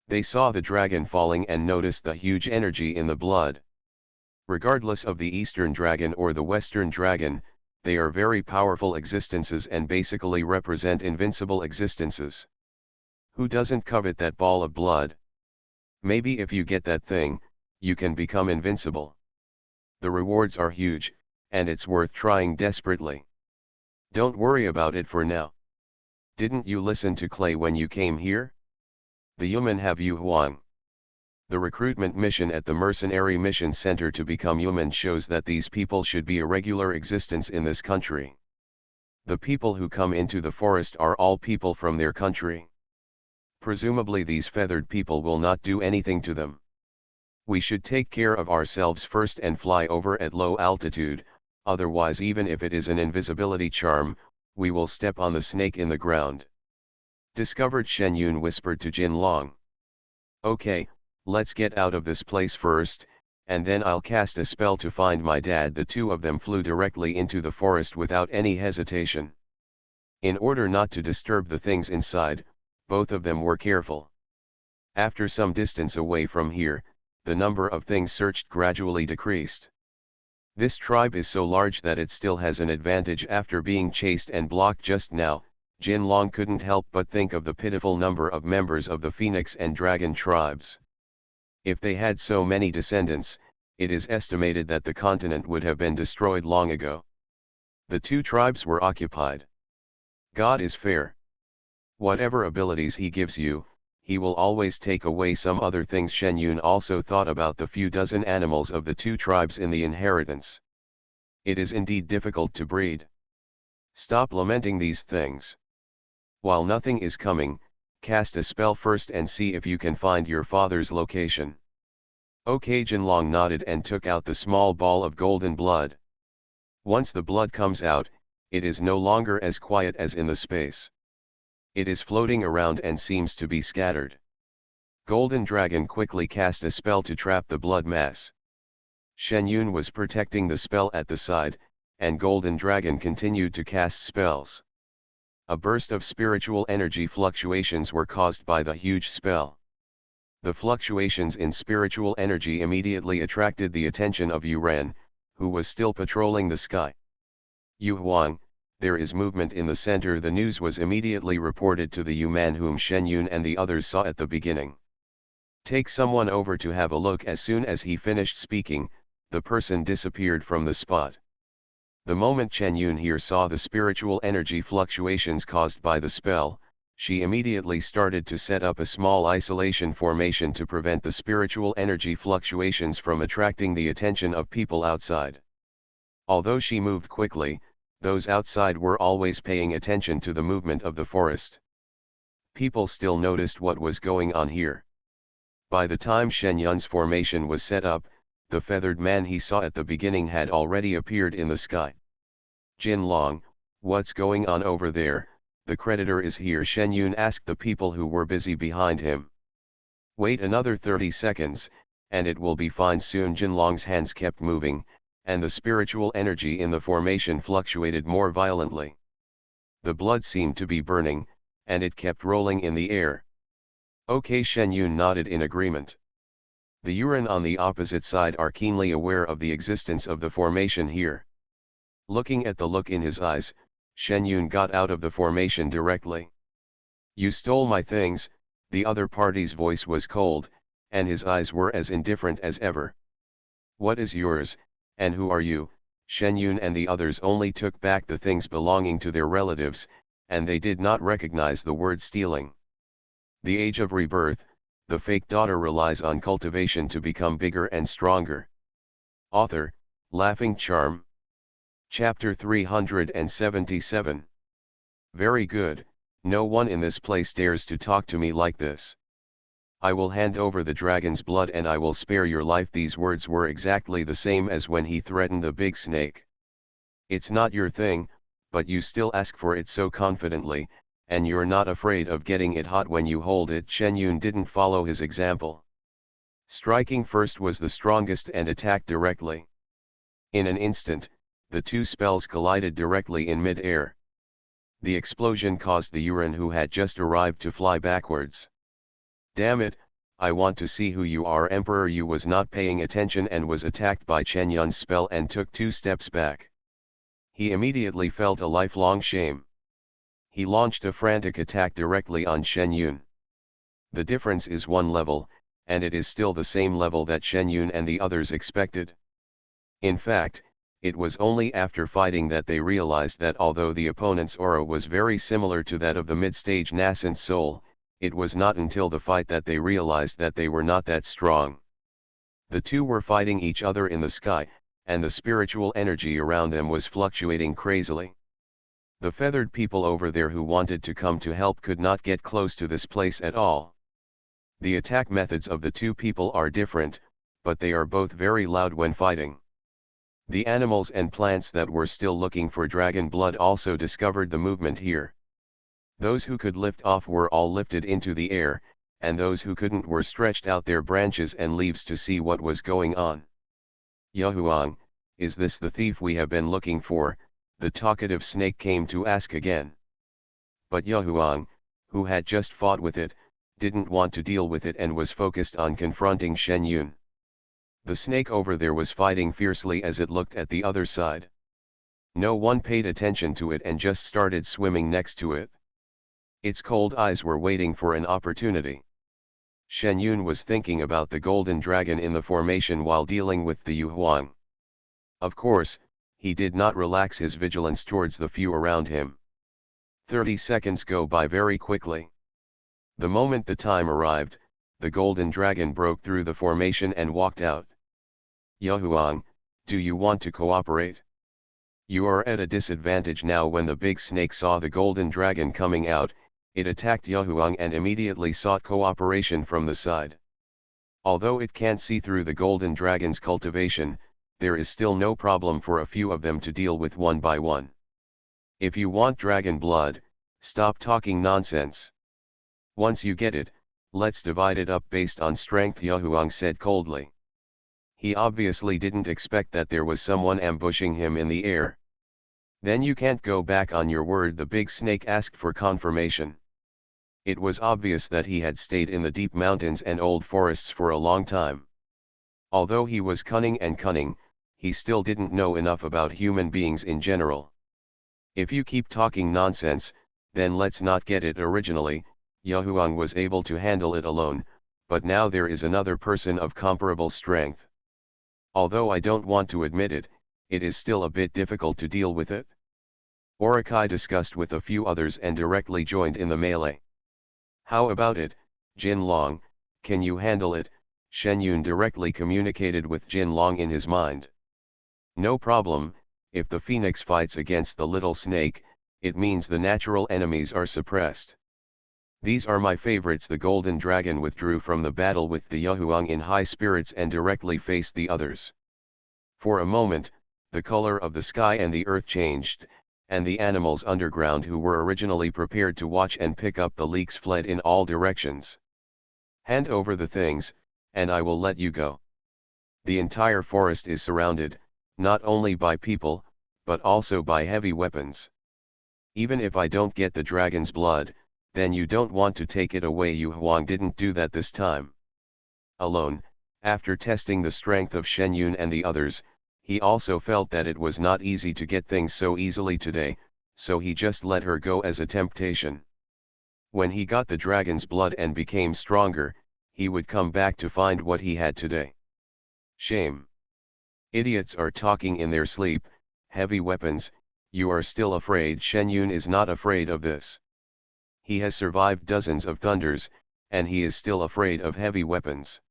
Speaker 1: They saw the dragon falling and noticed the huge energy in the blood. Regardless of the Eastern dragon or the Western dragon, they are very powerful existences and basically represent invincible existences. Who doesn't covet that ball of blood? Maybe if you get that thing, you can become invincible. The rewards are huge, and it's worth trying desperately. Don't worry about it for now. Didn't you listen to Clay when you came here? The human have you Huang. The recruitment mission at the Mercenary Mission Center to become human shows that these people should be a regular existence in this country. The people who come into the forest are all people from their country. Presumably these feathered people will not do anything to them. We should take care of ourselves first and fly over at low altitude, otherwise even if it is an invisibility charm, we will step on the snake in the ground. Discovered Shen Yun whispered to Jin Long. Okay, let's get out of this place first, and then I'll cast a spell to find my dad. The two of them flew directly into the forest without any hesitation. In order not to disturb the things inside, both of them were careful. After some distance away from here, the number of things searched gradually decreased. This tribe is so large that it still has an advantage after being chased and blocked just now. Jin Long couldn't help but think of the pitiful number of members of the Phoenix and Dragon tribes. If they had so many descendants, it is estimated that the continent would have been destroyed long ago. The two tribes were occupied. God is fair. Whatever abilities he gives you, he will always take away some other things. Shen Yun also thought about the few dozen animals of the two tribes in the inheritance. It is indeed difficult to breed. Stop lamenting these things. While nothing is coming, cast a spell first and see if you can find your father's location. Okay, Jinlong nodded and took out the small ball of golden blood. Once the blood comes out, it is no longer as quiet as in the space. It is floating around and seems to be scattered. Golden Dragon quickly cast a spell to trap the blood mass. Shen Yun was protecting the spell at the side, and Golden Dragon continued to cast spells. A burst of spiritual energy fluctuations were caused by the huge spell. The fluctuations in spiritual energy immediately attracted the attention of Yu Ren, who was still patrolling the sky. Yu Huang, there is movement in the center. The news was immediately reported to the Yu man whom Shen Yun and the others saw at the beginning. Take someone over to have a look. As soon as he finished speaking, the person disappeared from the spot. The moment Chen Yun here saw the spiritual energy fluctuations caused by the spell, she immediately started to set up a small isolation formation to prevent the spiritual energy fluctuations from attracting the attention of people outside. Although she moved quickly, those outside were always paying attention to the movement of the forest. People still noticed what was going on here. By the time Shen Yun's formation was set up, the feathered man he saw at the beginning had already appeared in the sky. Jin Long, what's going on over there? The creditor is here. Shen Yun asked the people who were busy behind him. Wait another 30 seconds, and it will be fine soon. Jin Long's hands kept moving, and the spiritual energy in the formation fluctuated more violently. The blood seemed to be burning, and it kept rolling in the air. Okay, Shen Yun nodded in agreement. The Yuren on the opposite side are keenly aware of the existence of the formation here. Looking at the look in his eyes, Shen Yun got out of the formation directly. You stole my things. The other party's voice was cold, and his eyes were as indifferent as ever. "What is yours, and who are you?" Shen Yun and the others only took back the things belonging to their relatives, and they did not recognize the word stealing. The Age of Rebirth, the fake daughter relies on cultivation to become bigger and stronger. Author, Laughing Charm. Chapter 377. Very good, no one in this place dares to talk to me like this. I will hand over the dragon's blood and I will spare your life. These words were exactly the same as when he threatened the big snake. It's not your thing, but you still ask for it so confidently, and you're not afraid of getting it hot when you hold it. Shen Yun didn't follow his example. Striking first was the strongest and attacked directly. In an instant, the two spells collided directly in mid-air. The explosion caused the Yuren who had just arrived to fly backwards. "Damn it, I want to see who you are." Emperor Yu was not paying attention and was attacked by Chen Yun's spell and took 2 steps back. He immediately felt a lifelong shame. He launched a frantic attack directly on Shen Yun. The difference is 1 level, and it is still the same level that Shen Yun and the others expected. In fact, it was only after fighting that they realized that although the opponent's aura was very similar to that of the mid-stage nascent soul, it was not until the fight that they realized that they were not that strong. The two were fighting each other in the sky, and the spiritual energy around them was fluctuating crazily. The feathered people over there who wanted to come to help could not get close to this place at all. The attack methods of the two people are different, but they are both very loud when fighting. The animals and plants that were still looking for dragon blood also discovered the movement here. Those who could lift off were all lifted into the air, and those who couldn't were stretched out their branches and leaves to see what was going on. "Yahuang, is this the thief we have been looking for?" the talkative snake came to ask again. But Yahuang, who had just fought with it, didn't want to deal with it and was focused on confronting Shen Yun. The snake over there was fighting fiercely as it looked at the other side. No one paid attention to it and just started swimming next to it. Its cold eyes were waiting for an opportunity. Shen Yun was thinking about the golden dragon in the formation while dealing with the Yuhuang. Of course, he did not relax his vigilance towards the few around him. 30 seconds go by very quickly. The moment the time arrived, the golden dragon broke through the formation and walked out. "Yahuang, do you want to cooperate? You are at a disadvantage now." When the big snake saw the golden dragon coming out, it attacked Yahuang and immediately sought cooperation from the side. Although it can't see through the golden dragon's cultivation, there is still no problem for a few of them to deal with one by one. "If you want dragon blood, stop talking nonsense. Once you get it, let's divide it up based on strength," Yahuang said coldly. He obviously didn't expect that there was someone ambushing him in the air. "Then you can't go back on your word?" the big snake asked for confirmation. It was obvious that he had stayed in the deep mountains and old forests for a long time. Although he was cunning, he still didn't know enough about human beings in general. "If you keep talking nonsense, then let's not get it." Originally, Yahuang was able to handle it alone, but now there is another person of comparable strength. Although I don't want to admit it, it is still a bit difficult to deal with it. Orakai discussed with a few others and directly joined in the melee. "How about it, Jin Long, can you handle it?" Shen Yun directly communicated with Jin Long in his mind. "No problem. If the phoenix fights against the little snake, it means the natural enemies are suppressed. These are my favorites." The golden dragon withdrew from the battle with the Yahuang in high spirits and directly faced the others. For a moment, the color of the sky and the earth changed, and the animals underground who were originally prepared to watch and pick up the leaks fled in all directions. "Hand over the things, and I will let you go. The entire forest is surrounded, not only by people, but also by heavy weapons. Even if I don't get the dragon's blood, then you don't want to take it away." Yuhuang didn't do that this time. Alone, after testing the strength of Shen Yun and the others, he also felt that it was not easy to get things so easily today, so he just let her go as a temptation. When he got the dragon's blood and became stronger, he would come back to find what he had today. Shame. Idiots are talking in their sleep, heavy weapons, you are still afraid. Shen Yun is not afraid of this. He has survived dozens of thunders, and he is still afraid of heavy weapons.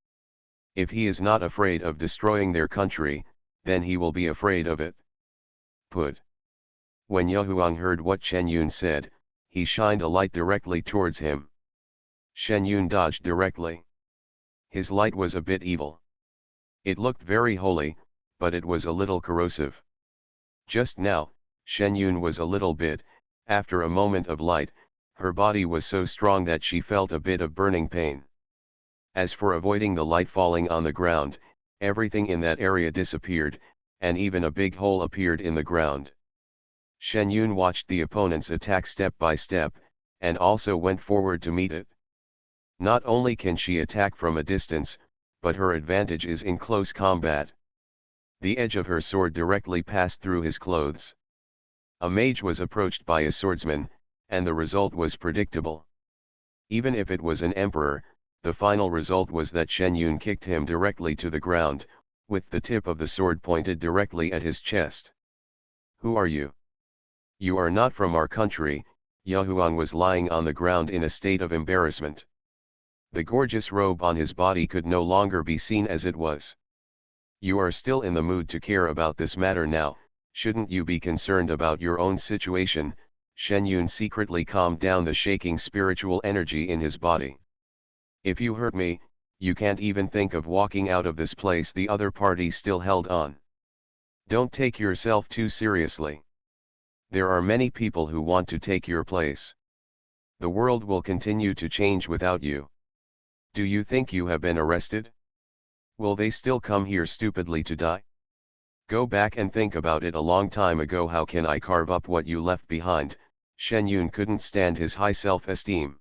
Speaker 1: If he is not afraid of destroying their country, then he will be afraid of it. Put. When Yahuang heard what Shen Yun said, he shined a light directly towards him. Shen Yun dodged directly. His light was a bit evil. It looked very holy, but it was a little corrosive. Just now, Shen Yun was a little bit, after a moment of light, her body was so strong that she felt a bit of burning pain. As for avoiding the light falling on the ground, everything in that area disappeared, and even a big hole appeared in the ground. Shen Yun watched the opponent's attack step by step, and also went forward to meet it. Not only can she attack from a distance, but her advantage is in close combat. The edge of her sword directly passed through his clothes. A mage was approached by a swordsman, and the result was predictable. Even if it was an emperor, the final result was that Shen Yun kicked him directly to the ground, with the tip of the sword pointed directly at his chest. Who are you? You are not from our country. Yahuang was lying on the ground in a state of embarrassment. The gorgeous robe on his body could no longer be seen as it was. You are still in the mood to care about this matter now, shouldn't you be concerned about your own situation? Shen Yun secretly calmed down the shaking spiritual energy in his body. If you hurt me, you can't even think of walking out of this place. The other party still held on. Don't take yourself too seriously. There are many people who want to take your place. The world will continue to change without you. Do you think you have been arrested? Will they still come here stupidly to die? Go back and think about it a long time ago. How can I carve up what you left behind? Shen Yun couldn't stand his high self-esteem.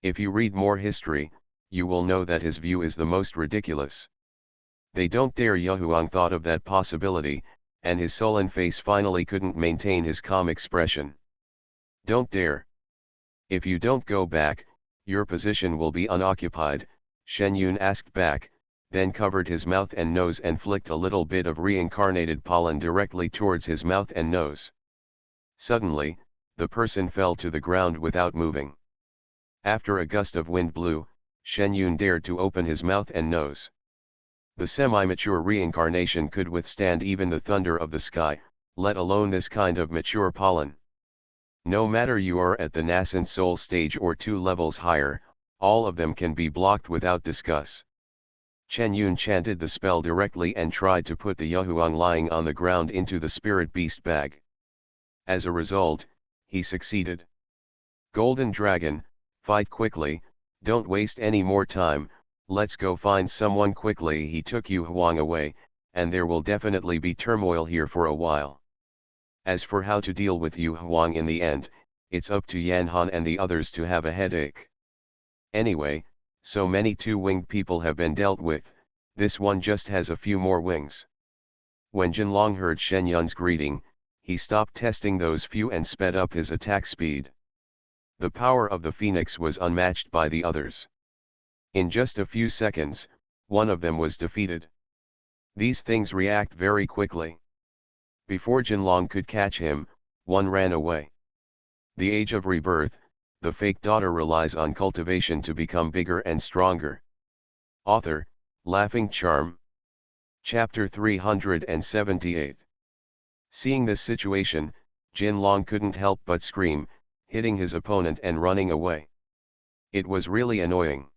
Speaker 1: If you read more history, you will know that his view is the most ridiculous. They don't dare. Yahuang thought of that possibility, and his sullen face finally couldn't maintain his calm expression. Don't dare. If you don't go back, your position will be unoccupied, Shen Yun asked back, then covered his mouth and nose and flicked a little bit of reincarnated pollen directly towards his mouth and nose. Suddenly, the person fell to the ground without moving. After a gust of wind blew, Shen Yun dared to open his mouth and nose. The semi-mature reincarnation could withstand even the thunder of the sky, let alone this kind of mature pollen. No matter you are at the nascent soul stage or 2 levels higher, all of them can be blocked without discuss. Shen Yun chanted the spell directly and tried to put the Yahuang lying on the ground into the spirit beast bag. As a result, he succeeded. Golden Dragon, fight quickly, don't waste any more time, let's go find someone quickly. He took Yahuang away, and there will definitely be turmoil here for a while. As for how to deal with Yahuang in the end, it's up to Yan Han and the others to have a headache. Anyway, so many 2-winged people have been dealt with, this one just has a few more wings. When Jinlong heard Shen Yun's greeting, he stopped testing those few and sped up his attack speed. The power of the Phoenix was unmatched by the others. In just a few seconds, one of them was defeated. These things react very quickly. Before Jinlong could catch him, one ran away. The Age of Rebirth, the fake daughter relies on cultivation to become bigger and stronger. Author, Laughing Charm. Chapter 378. Seeing this situation, Jinlong couldn't help but scream, hitting his opponent and running away. It was really annoying.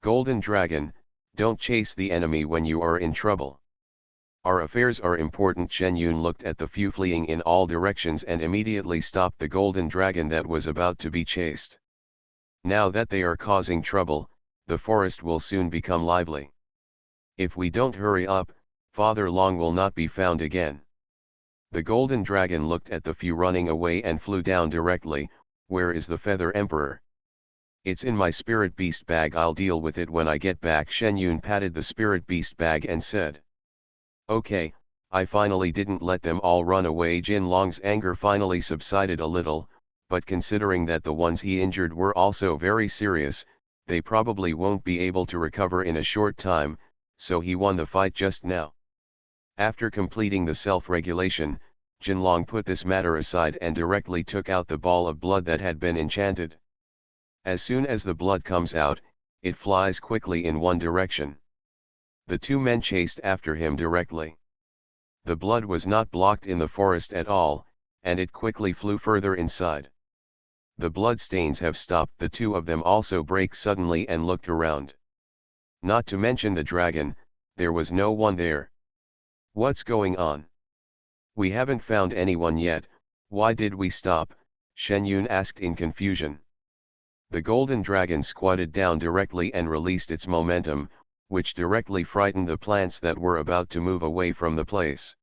Speaker 1: Golden Dragon, don't chase the enemy when you are in trouble. Our affairs are important. Shen Yun looked at the few fleeing in all directions and immediately stopped the golden dragon that was about to be chased. Now that they are causing trouble, the forest will soon become lively. If we don't hurry up, Father Long will not be found again. The golden dragon looked at the few running away and flew down directly. Where is the Feather Emperor? It's in my spirit beast bag. I'll deal with it when I get back. Shen Yun patted the spirit beast bag and said, "Okay, I finally didn't let them all run away." Jinlong's anger finally subsided a little, but considering that the ones he injured were also very serious, they probably won't be able to recover in a short time, so he won the fight just now. After completing the self-regulation, Jinlong put this matter aside and directly took out the ball of blood that had been enchanted. As soon as the blood comes out, it flies quickly in one direction. The two men chased after him directly. The blood was not blocked in the forest at all, and it quickly flew further inside. The blood stains have stopped the two of them also break suddenly and looked around. Not to mention the dragon, there was no one there. What's going on? We haven't found anyone yet, why did we stop? Shen Yun asked in confusion. The golden dragon squatted down directly and released its momentum, which directly frightened the plants that were about to move away from the place.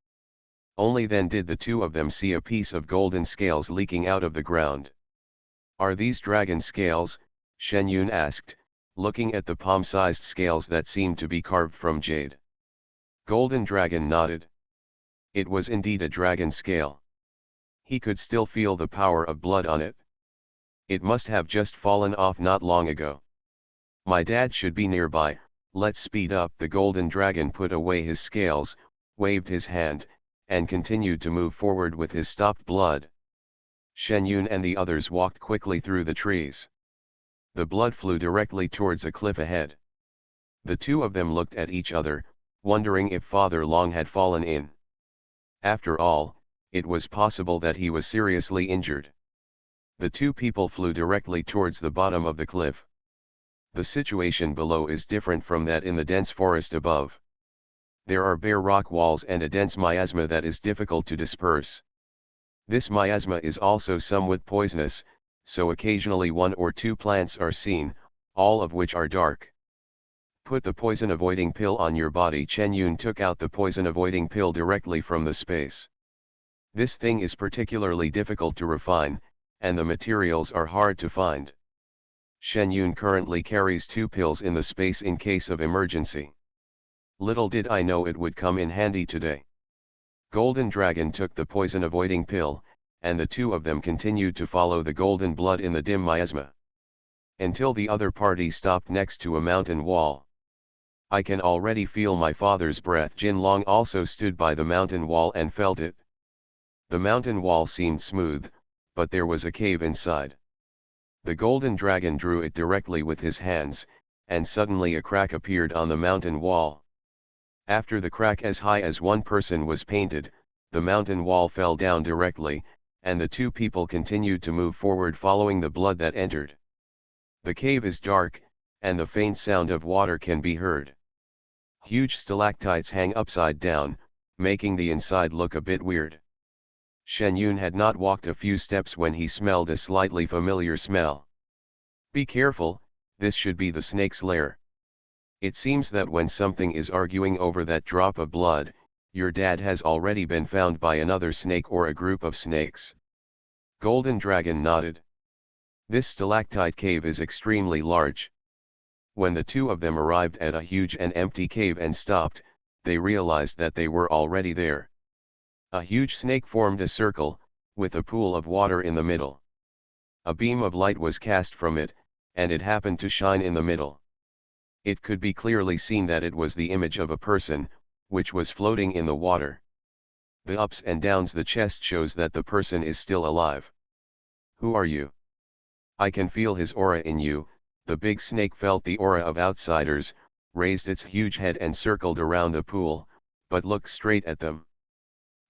Speaker 1: Only then did the two of them see a piece of golden scales leaking out of the ground. Are these dragon scales? Shen Yun asked, looking at the palm-sized scales that seemed to be carved from jade. Golden Dragon nodded. It was indeed a dragon scale. He could still feel the power of blood on it. It must have just fallen off not long ago. My dad should be nearby, let's speed up. The golden dragon put away his scales, waved his hand, and continued to move forward with his stopped blood. Shen Yun and the others walked quickly through the trees. The blood flew directly towards a cliff ahead. The two of them looked at each other, wondering if Father Long had fallen in. After all, it was possible that he was seriously injured. The two people flew directly towards the bottom of the cliff. The situation below is different from that in the dense forest above. There are bare rock walls and a dense miasma that is difficult to disperse. This miasma is also somewhat poisonous, so occasionally one or two plants are seen, all of which are dark. Put the poison-avoiding pill on your body. Chen Yun took out the poison-avoiding pill directly from the space. This thing is particularly difficult to refine, and the materials are hard to find. Shen Yun currently carries 2 pills in the space in case of emergency. Little did I know it would come in handy today. Golden Dragon took the poison-avoiding pill, and the two of them continued to follow the golden blood in the dim miasma. Until the other party stopped next to a mountain wall. I can already feel my father's breath. Jin Long also stood by the mountain wall and felt it. The mountain wall seemed smooth, but there was a cave inside. The golden dragon drew it directly with his hands, and suddenly a crack appeared on the mountain wall. After the crack as high as one person was painted, the mountain wall fell down directly, and the two people continued to move forward following the blood that entered. The cave is dark, and the faint sound of water can be heard. Huge stalactites hang upside down, making the inside look a bit weird. Shen Yun had not walked a few steps when he smelled a slightly familiar smell. Be careful, this should be the snake's lair. It seems that when something is arguing over that drop of blood, your dad has already been found by another snake or a group of snakes. Golden Dragon nodded. This stalactite cave is extremely large. When the two of them arrived at a huge and empty cave and stopped, they realized that they were already there. A huge snake formed a circle, with a pool of water in the middle. A beam of light was cast from it, and it happened to shine in the middle. It could be clearly seen that it was the image of a person, which was floating in the water. The ups and downs the chest shows that the person is still alive. Who are you? I can feel his aura in you. The big snake felt the aura of outsiders, raised its huge head and circled around the pool, but looked straight at them.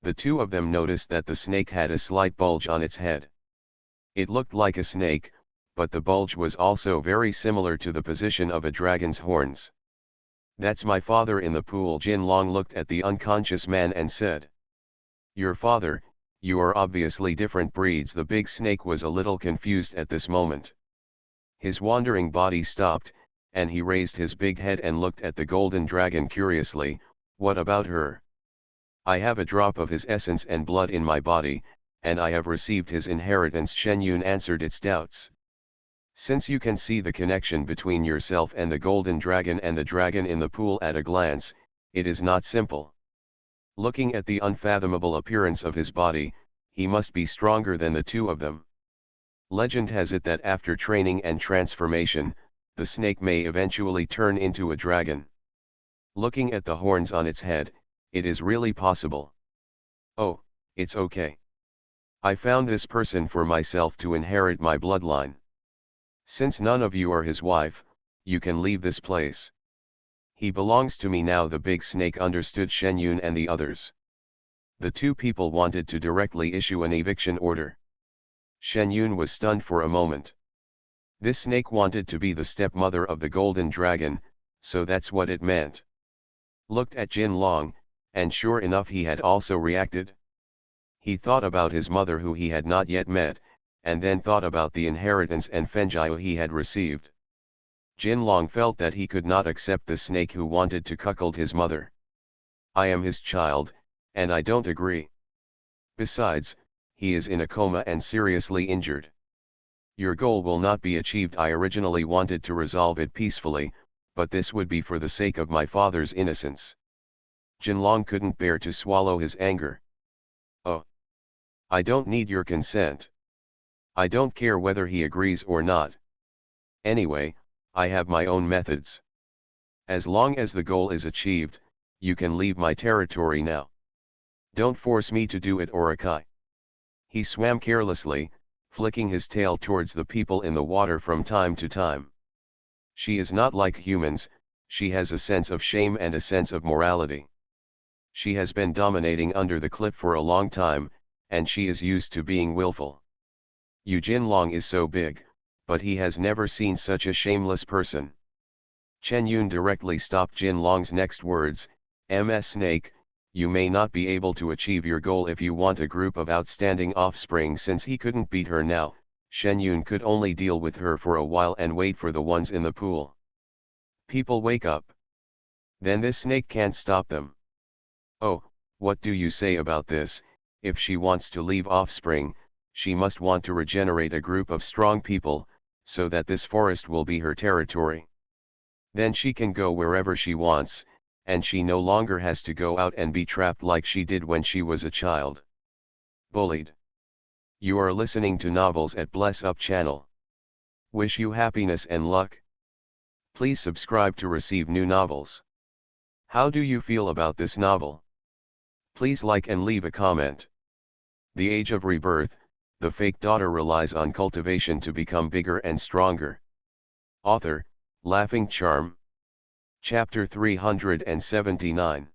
Speaker 1: The two of them noticed that the snake had a slight bulge on its head. It looked like a snake, but the bulge was also very similar to the position of a dragon's horns. That's my father in the pool. Jin Long looked at the unconscious man and said. Your father, you are obviously different breeds. The big snake was a little confused at this moment. His wandering body stopped, and he raised his big head and looked at the golden dragon curiously. What about her? I have a drop of his essence and blood in my body, and I have received his inheritance. Shen Yun answered its doubts. Since you can see the connection between yourself and the golden dragon and the dragon in the pool at a glance, it is not simple. Looking at the unfathomable appearance of his body, he must be stronger than the two of them. Legend has it that after training and transformation, the snake may eventually turn into a dragon. Looking at the horns on its head, it is really possible. Oh, it's okay. I found this person for myself to inherit my bloodline. Since none of you are his wife, you can leave this place. He belongs to me now. The big snake understood Shen Yun and the others. The two people wanted to directly issue an eviction order. Shen Yun was stunned for a moment. This snake wanted to be the stepmother of the golden dragon, so that's what it meant. Looked at Jin Long, and sure enough he had also reacted. He thought about his mother who he had not yet met, and then thought about the inheritance and Fenjiao he had received. Jin Long felt that he could not accept the snake who wanted to cuckold his mother. I am his child, and I don't agree. Besides, he is in a coma and seriously injured. Your goal will not be achieved. I originally wanted to resolve it peacefully, but this would be for the sake of my father's innocence. Jinlong couldn't bear to swallow his anger. Oh. I don't need your consent. I don't care whether he agrees or not. Anyway, I have my own methods. As long as the goal is achieved, you can leave my territory now. Don't force me to do it, Orakai. He swam carelessly, flicking his tail towards the people in the water from time to time. She is not like humans, she has a sense of shame and a sense of morality. She has been dominating under the cliff for a long time, and she is used to being willful. Yu Jinlong is so big, but he has never seen such a shameless person. Chen Yun directly stopped Jinlong's next words, "Ms. Snake, you may not be able to achieve your goal if you want a group of outstanding offspring." Since he couldn't beat her now, Shen Yun could only deal with her for a while and wait for the ones in the pool. People wake up. Then this snake can't stop them. Oh, what do you say about this? If she wants to leave offspring, she must want to regenerate a group of strong people, so that this forest will be her territory. Then she can go wherever she wants, and she no longer has to go out and be trapped like she did when she was a child. Bullied. You are listening to Novels at Bless Up channel. Wish you happiness and luck. Please subscribe to receive new novels. How do you feel about this novel? Please like and leave a comment. The Age of Rebirth, the fake daughter relies on cultivation to become bigger and stronger. Author, Laughing Charm. Chapter 379.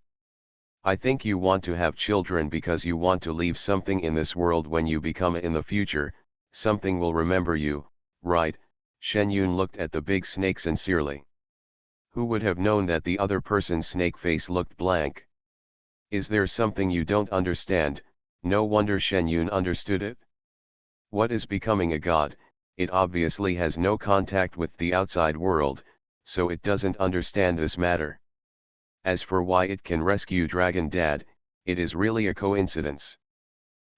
Speaker 1: I think you want to have children because you want to leave something in this world when you become in the future, something will remember you, right? Shen Yun looked at the big snake sincerely. Who would have known that the other person's snake face looked blank? Is there something you don't understand? No wonder Shen Yun understood it. What is becoming a god? It obviously has no contact with the outside world, so it doesn't understand this matter. As for why it can rescue Dragon Dad, it is really a coincidence.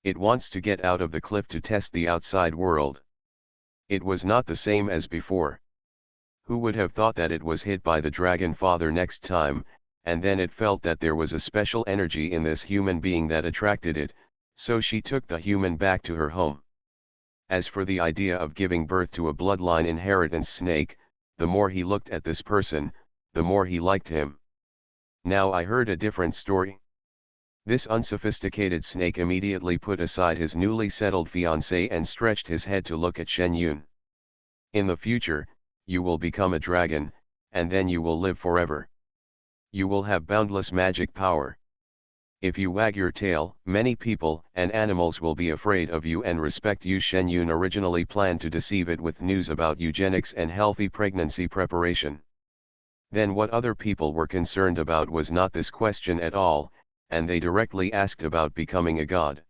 Speaker 1: It wants to get out of the cliff to test the outside world. It was not the same as before. Who would have thought that it was hit by the Dragon Father next time, and then it felt that there was a special energy in this human being that attracted it, so she took the human back to her home. As for the idea of giving birth to a bloodline inheritance snake, the more he looked at this person, the more he liked him. Now I heard a different story. This unsophisticated snake immediately put aside his newly settled fiancée and stretched his head to look at Shen Yun. In the future, you will become a dragon, and then you will live forever. You will have boundless magic power. If you wag your tail, many people and animals will be afraid of you and respect you. Shen Yun originally planned to deceive it with news about eugenics and healthy pregnancy preparation. Then what other people were concerned about was not this question at all, and they directly asked about becoming a god.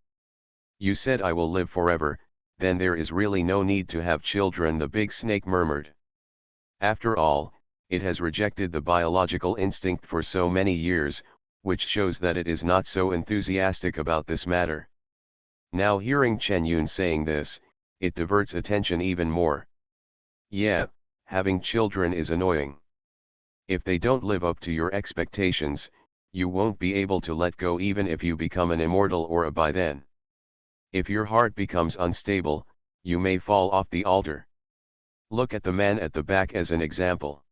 Speaker 1: You said I will live forever, then there is really no need to have children, the big snake murmured. After all, it has rejected the biological instinct for so many years, which shows that it is not so enthusiastic about this matter. Now hearing Chen Yun saying this, it diverts attention even more. Yeah, having children is annoying. If they don't live up to your expectations, you won't be able to let go even if you become an immortal or a by then. If your heart becomes unstable, you may fall off the altar. Look at the man at the back as an example.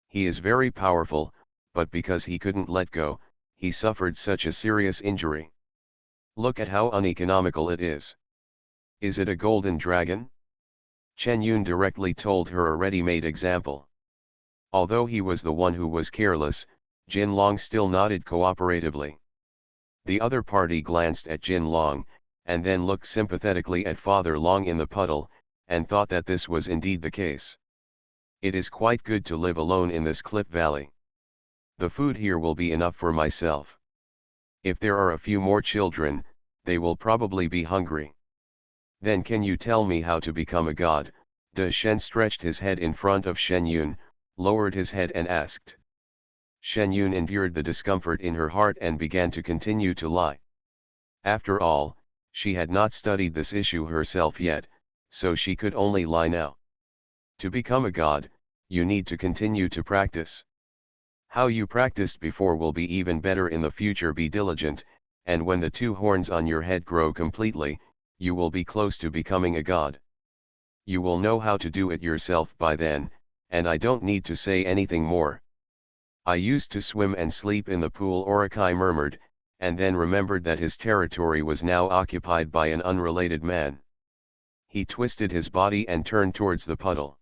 Speaker 1: He is very powerful, but because he couldn't let go, he suffered such a serious injury. Look at how uneconomical it is. Is it a golden dragon? Chen Yun directly told her a ready-made example. Although he was the one who was careless, Jin Long still nodded cooperatively. The other party glanced at Jin Long, and then looked sympathetically at Father Long in the puddle, and thought that this was indeed the case. It is quite good to live alone in this cliff valley. The food here will be enough for myself. If there are a few more children, they will probably be hungry. Then can you tell me how to become a god? De Shen stretched his head in front of Shen Yun, lowered his head and asked. Shen Yun endured the discomfort in her heart and began to continue to lie. After all, she had not studied this issue herself yet, so she could only lie now. To become a god, you need to continue to practice. How you practiced before will be even better in the future. Be diligent, and when the two horns on your head grow completely, you will be close to becoming a god. You will know how to do it yourself by then, and I don't need to say anything more. I used to swim and sleep in the pool, Orokai murmured, and then remembered that his territory was now occupied by an unrelated man. He twisted his body and turned towards the puddle.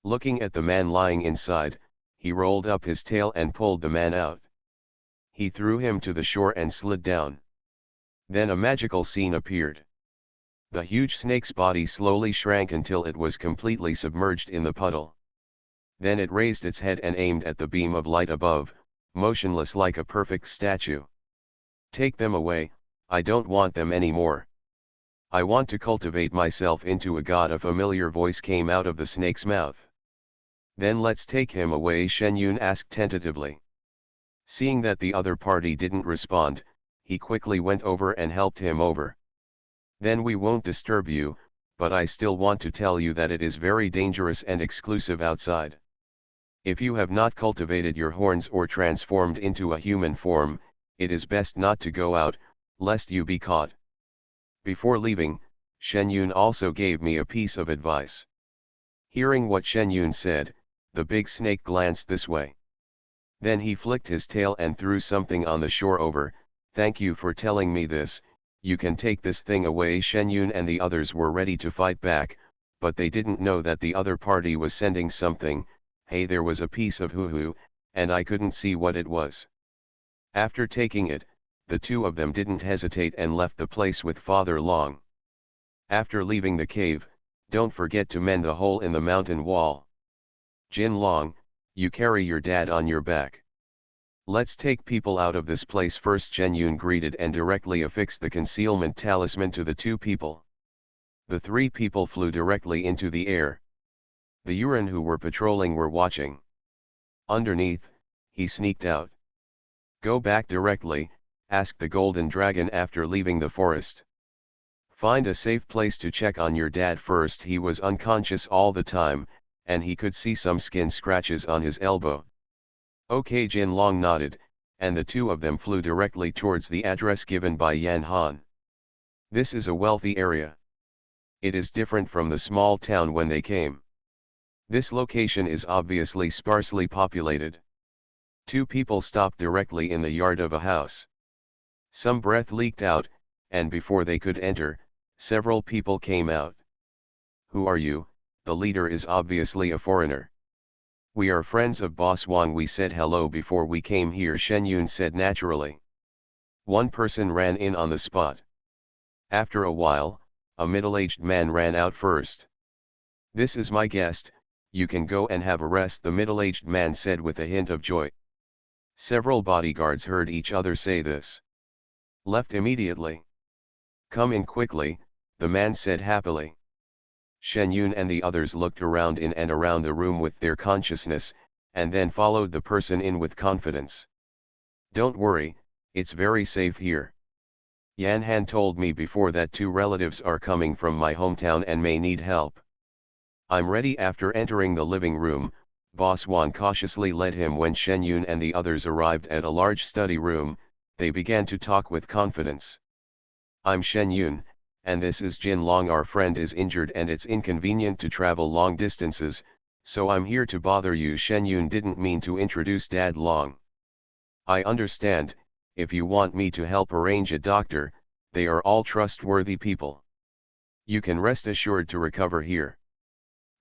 Speaker 1: Looking at the man lying inside, he rolled up his tail and pulled the man out. He threw him to the shore and slid down. Then a magical scene appeared. The huge snake's body slowly shrank until it was completely submerged in the puddle. Then it raised its head and aimed at the beam of light above, motionless like a perfect statue. Take them away, I don't want them anymore. I want to cultivate myself into a god. A familiar voice came out of the snake's mouth. Then let's take him away, Shen Yun asked tentatively. Seeing that the other party didn't respond, he quickly went over and helped him over. Then we won't disturb you, but I still want to tell you that it is very dangerous and exclusive outside. If you have not cultivated your horns or transformed into a human form, it is best not to go out, lest you be caught. Before leaving, Shen Yun also gave me a piece of advice. Hearing what Shen Yun said, the big snake glanced this way. Then he flicked his tail and threw something on the shore over. Thank you for telling me this, you can take this thing away. Shen Yun and the others were ready to fight back, but they didn't know that the other party was sending something. Hey, there was a piece of hoo-hoo, and I couldn't see what it was. After taking it, the two of them didn't hesitate and left the place with Father Long. After leaving the cave, don't forget to mend the hole in the mountain wall. Jin Long, you carry your dad on your back. Let's take people out of this place first. Chen Yun greeted and directly affixed the concealment talisman to the two people. The three people flew directly into the air. The Yuran who were patrolling were watching. Underneath, he sneaked out. Go back directly, asked the golden dragon after leaving the forest. Find a safe place to check on your dad first. He was unconscious all the time, and he could see some skin scratches on his elbow. Okay, Jin Long nodded, and the two of them flew directly towards the address given by Yan Han. This is a wealthy area. It is different from the small town when they came. This location is obviously sparsely populated. Two people stopped directly in the yard of a house. Some breath leaked out, and before they could enter, several people came out. Who are you? The leader is obviously a foreigner. We are friends of Boss Wang. We said hello before we came here, Shen Yun said naturally. One person ran in on the spot. After a while, a middle-aged man ran out first. This is my guest, you can go and have a rest, the middle-aged man said with a hint of joy. Several bodyguards heard each other say this. Left immediately. Come in quickly, the man said happily. Shen Yun and the others looked around in and around the room with their consciousness, and then followed the person in with confidence. Don't worry, it's very safe here. Yan Han told me before that two relatives are coming from my hometown and may need help. I'm ready. After entering the living room, Boss Wan cautiously led him. When Shen Yun and the others arrived at a large study room, they began to talk with confidence. I'm Shen Yun, and this is Jin Long. Our friend is injured and it's inconvenient to travel long distances, so I'm here to bother you. Shen Yun didn't mean to introduce Dad Long. I understand, if you want me to help arrange a doctor, they are all trustworthy people. You can rest assured to recover here.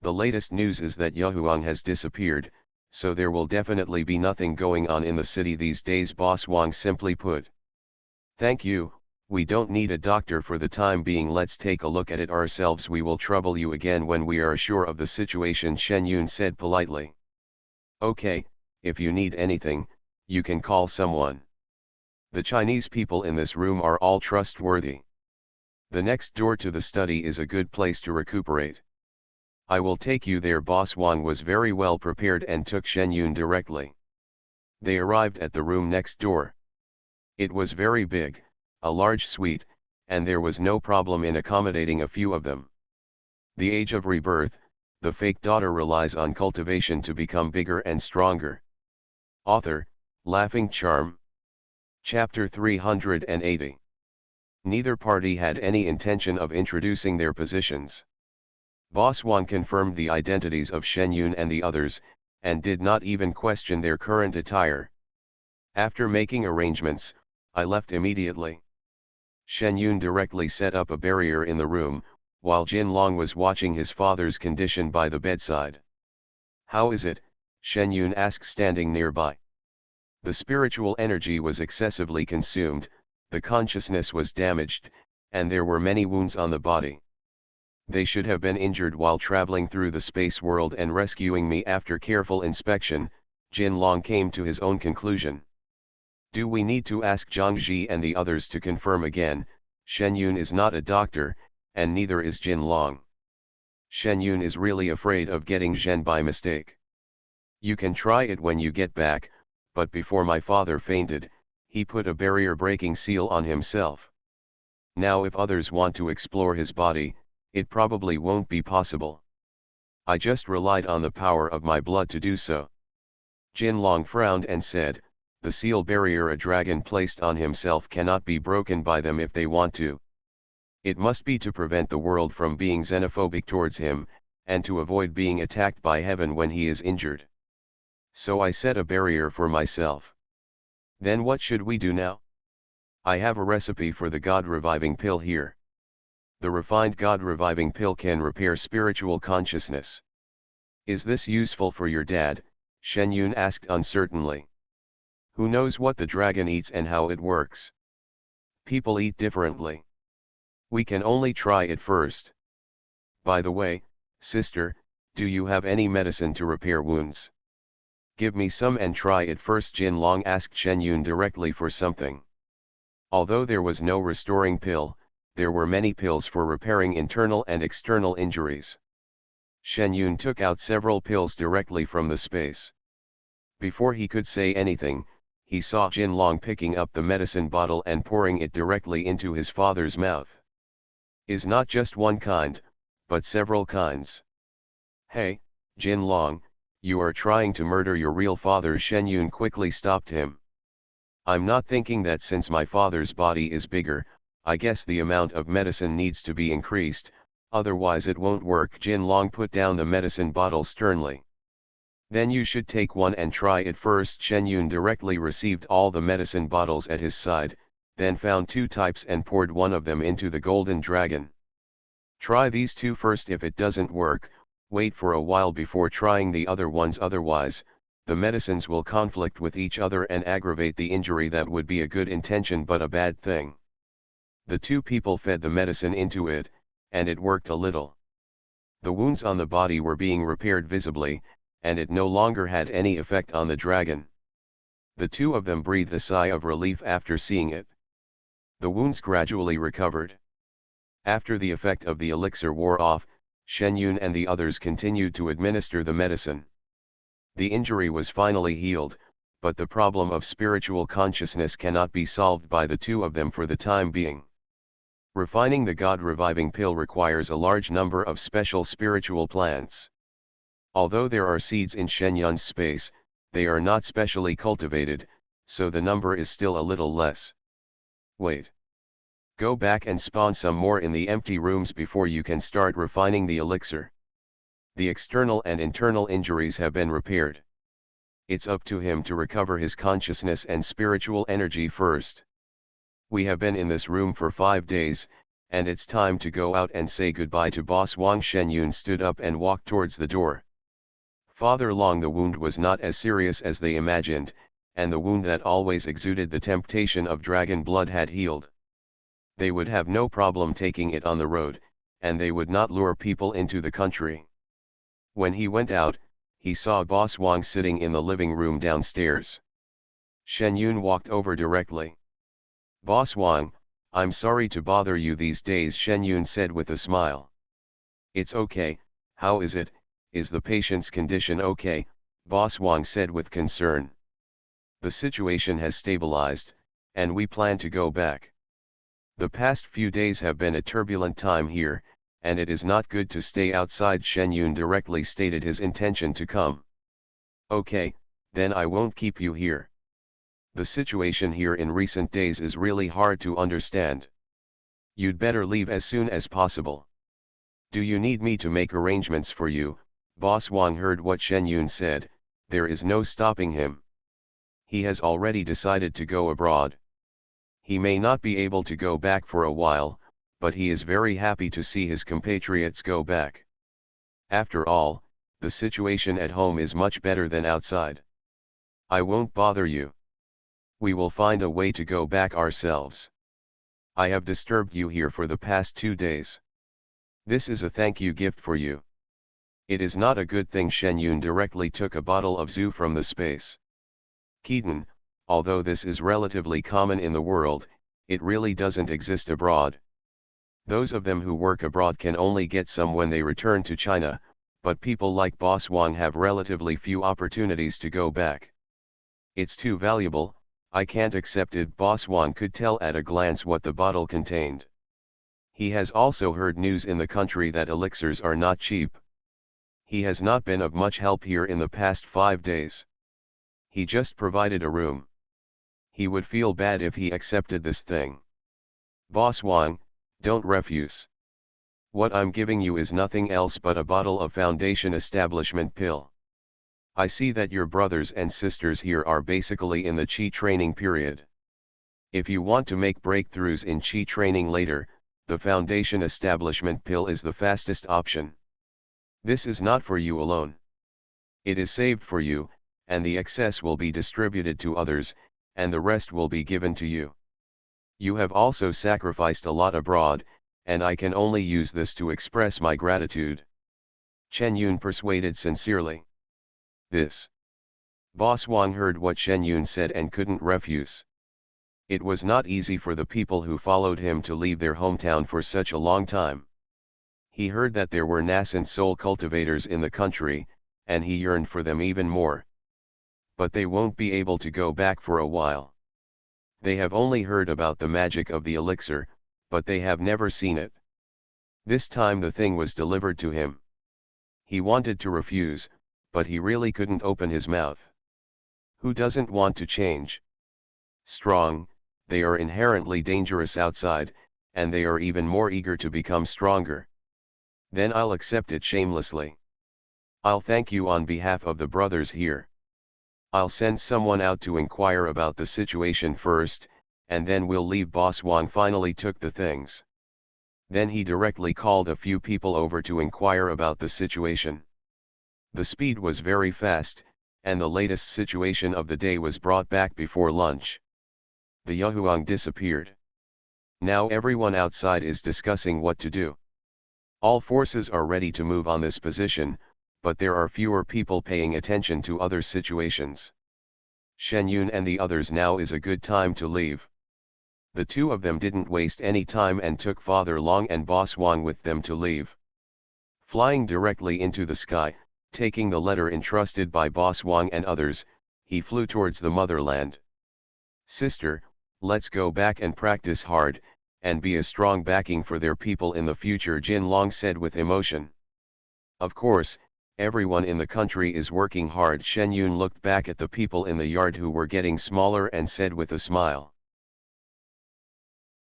Speaker 1: The latest news is that Yahuang has disappeared, so there will definitely be nothing going on in the city these days, Boss Wang simply put. Thank you, we don't need a doctor for the time being. Let's take a look at it ourselves. We will trouble you again when we are sure of the situation, Shen Yun said politely. Okay, if you need anything, you can call someone. The Chinese people in this room are all trustworthy. The next door to the study is a good place to recuperate. I will take you there. Boss Wang was very well prepared and took Shen Yun directly. They arrived at the room next door. It was very big, a large suite, and there was no problem in accommodating a few of them. The Age of Rebirth, the fake daughter relies on cultivation to become bigger and stronger. Author, Laughing Charm. Chapter 380. Neither party had any intention of introducing their positions. Boss Wang confirmed the identities of Shen Yun and the others, and did not even question their current attire. After making arrangements, I left immediately. Shen Yun directly set up a barrier in the room, while Jin Long was watching his father's condition by the bedside. How is it? Shen Yun asked, standing nearby. The spiritual energy was excessively consumed, the consciousness was damaged, and there were many wounds on the body. They should have been injured while traveling through the space world and rescuing me. After careful inspection, Jin Long came to his own conclusion. Do we need to ask Zhang Ji and the others to confirm again? Shen Yun is not a doctor, and neither is Jin Long. Shen Yun is really afraid of getting Zhen by mistake. You can try it when you get back, but before my father fainted, he put a barrier-breaking seal on himself. Now if others want to explore his body, it probably won't be possible. I just relied on the power of my blood to do so. Jin Long frowned and said, the seal barrier a dragon placed on himself cannot be broken by them if they want to. It must be to prevent the world from being xenophobic towards him, and to avoid being attacked by heaven when he is injured. So I set a barrier for myself. Then what should we do now? I have a recipe for the God-reviving pill here. The refined God-reviving pill can repair spiritual consciousness. Is this useful for your dad? Shen Yun asked uncertainly. Who knows what the dragon eats and how it works? People eat differently. We can only try it first. By the way, sister, do you have any medicine to repair wounds? Give me some and try it first. Jin Long asked Shen Yun directly for something. Although there was no restoring pill, there were many pills for repairing internal and external injuries. Shen Yun took out several pills directly from the space. Before he could say anything, he saw Jin Long picking up the medicine bottle and pouring it directly into his father's mouth. Is not just one kind, but several kinds. Hey, Jin Long, you are trying to murder your real father. Shen Yun quickly stopped him. I'm not thinking that. Since my father's body is bigger, I guess the amount of medicine needs to be increased, otherwise it won't work. Jin Long put down the medicine bottle sternly. Then you should take one and try it first. Shen Yun directly received all the medicine bottles at his side, then found two types and poured one of them into the golden dragon. Try these two first. If it doesn't work, wait for a while before trying the other ones, otherwise, the medicines will conflict with each other and aggravate the injury. That would be a good intention but a bad thing. The two people fed the medicine into it, and it worked a little. The wounds on the body were being repaired visibly, and it no longer had any effect on the dragon. The two of them breathed a sigh of relief after seeing it. The wounds gradually recovered. After the effect of the elixir wore off, Shen Yun and the others continued to administer the medicine. The injury was finally healed, but the problem of spiritual consciousness cannot be solved by the two of them for the time being. Refining the God-reviving pill requires a large number of special spiritual plants. Although there are seeds in Shen Yun's space, they are not specially cultivated, so the number is still a little less. Wait. Go back and spawn some more in the empty rooms before you can start refining the elixir. The external and internal injuries have been repaired. It's up to him to recover his consciousness and spiritual energy first. We have been in this room for 5 days, and it's time to go out and say goodbye to Boss Wang. Shen Yun stood up and walked towards the door. Father Long, the wound was not as serious as they imagined, and the wound that always exuded the temptation of dragon blood had healed. They would have no problem taking it on the road, and they would not lure people into the country. When he went out, he saw Boss Wang sitting in the living room downstairs. Shen Yun walked over directly. "Boss Wang, I'm sorry to bother you these days," Shen Yun said with a smile. "It's okay, how is it, is the patient's condition okay?" Boss Wang said with concern. "The situation has stabilized, and we plan to go back. The past few days have been a turbulent time here, and it is not good to stay outside." Shen Yun directly stated his intention to come. "Okay, then I won't keep you here. The situation here in recent days is really hard to understand. You'd better leave as soon as possible." "Do you need me to make arrangements for you?" Boss Wang heard what Shen Yun said. There is no stopping him. He has already decided to go abroad. He may not be able to go back for a while, but he is very happy to see his compatriots go back. After all, the situation at home is much better than outside. "I won't bother you. We will find a way to go back ourselves. I have disturbed you here for the past 2 days. This is a thank you gift for you." "It is not a good thing." Shen Yun directly took a bottle of Zhu from the space. "Keaton, although this is relatively common in the world, it really doesn't exist abroad. Those of them who work abroad can only get some when they return to China, but people like Boss Wang have relatively few opportunities to go back. It's too valuable, I can't accept it." Boss Wang could tell at a glance what the bottle contained. He has also heard news in the country that elixirs are not cheap. He has not been of much help here in the past 5 days. He just provided a room. He would feel bad if he accepted this thing. "Boss Wang, don't refuse. What I'm giving you is nothing else but a bottle of Foundation Establishment pill. I see that your brothers and sisters here are basically in the Qi training period. If you want to make breakthroughs in Qi training later, the Foundation Establishment pill is the fastest option. This is not for you alone. It is saved for you, and the excess will be distributed to others, and the rest will be given to you. You have also sacrificed a lot abroad, and I can only use this to express my gratitude." Shen Yun persuaded sincerely. "This." Boss Wang heard what Shen Yun said and couldn't refuse. It was not easy for the people who followed him to leave their hometown for such a long time. He heard that there were nascent soul cultivators in the country, and he yearned for them even more. But they won't be able to go back for a while. They have only heard about the magic of the elixir, but they have never seen it. This time the thing was delivered to him. He wanted to refuse, but he really couldn't open his mouth. Who doesn't want to change? Strong, they are inherently dangerous outside, and they are even more eager to become stronger. Then I'll accept it shamelessly. I'll thank you on behalf of the brothers here. I'll send someone out to inquire about the situation first, and then we'll leave. Boss Wang finally took the things. Then he directly called a few people over to inquire about the situation. The speed was very fast, and the latest situation of the day was brought back before lunch. The Yahuang disappeared. Now everyone outside is discussing what to do. All forces are ready to move on this position, but there are fewer people paying attention to other situations. Shen Yun and the others, now is a good time to leave. The two of them didn't waste any time and took Father Long and Boss Wang with them to leave. Flying directly into the sky, taking the letter entrusted by Boss Wang and others, he flew towards the motherland. "Sister, let's go back and practice hard, and be a strong backing for their people in the future," Jin Long said with emotion. "Of course, everyone in the country is working hard." Shen Yun looked back at the people in the yard who were getting smaller and said with a smile.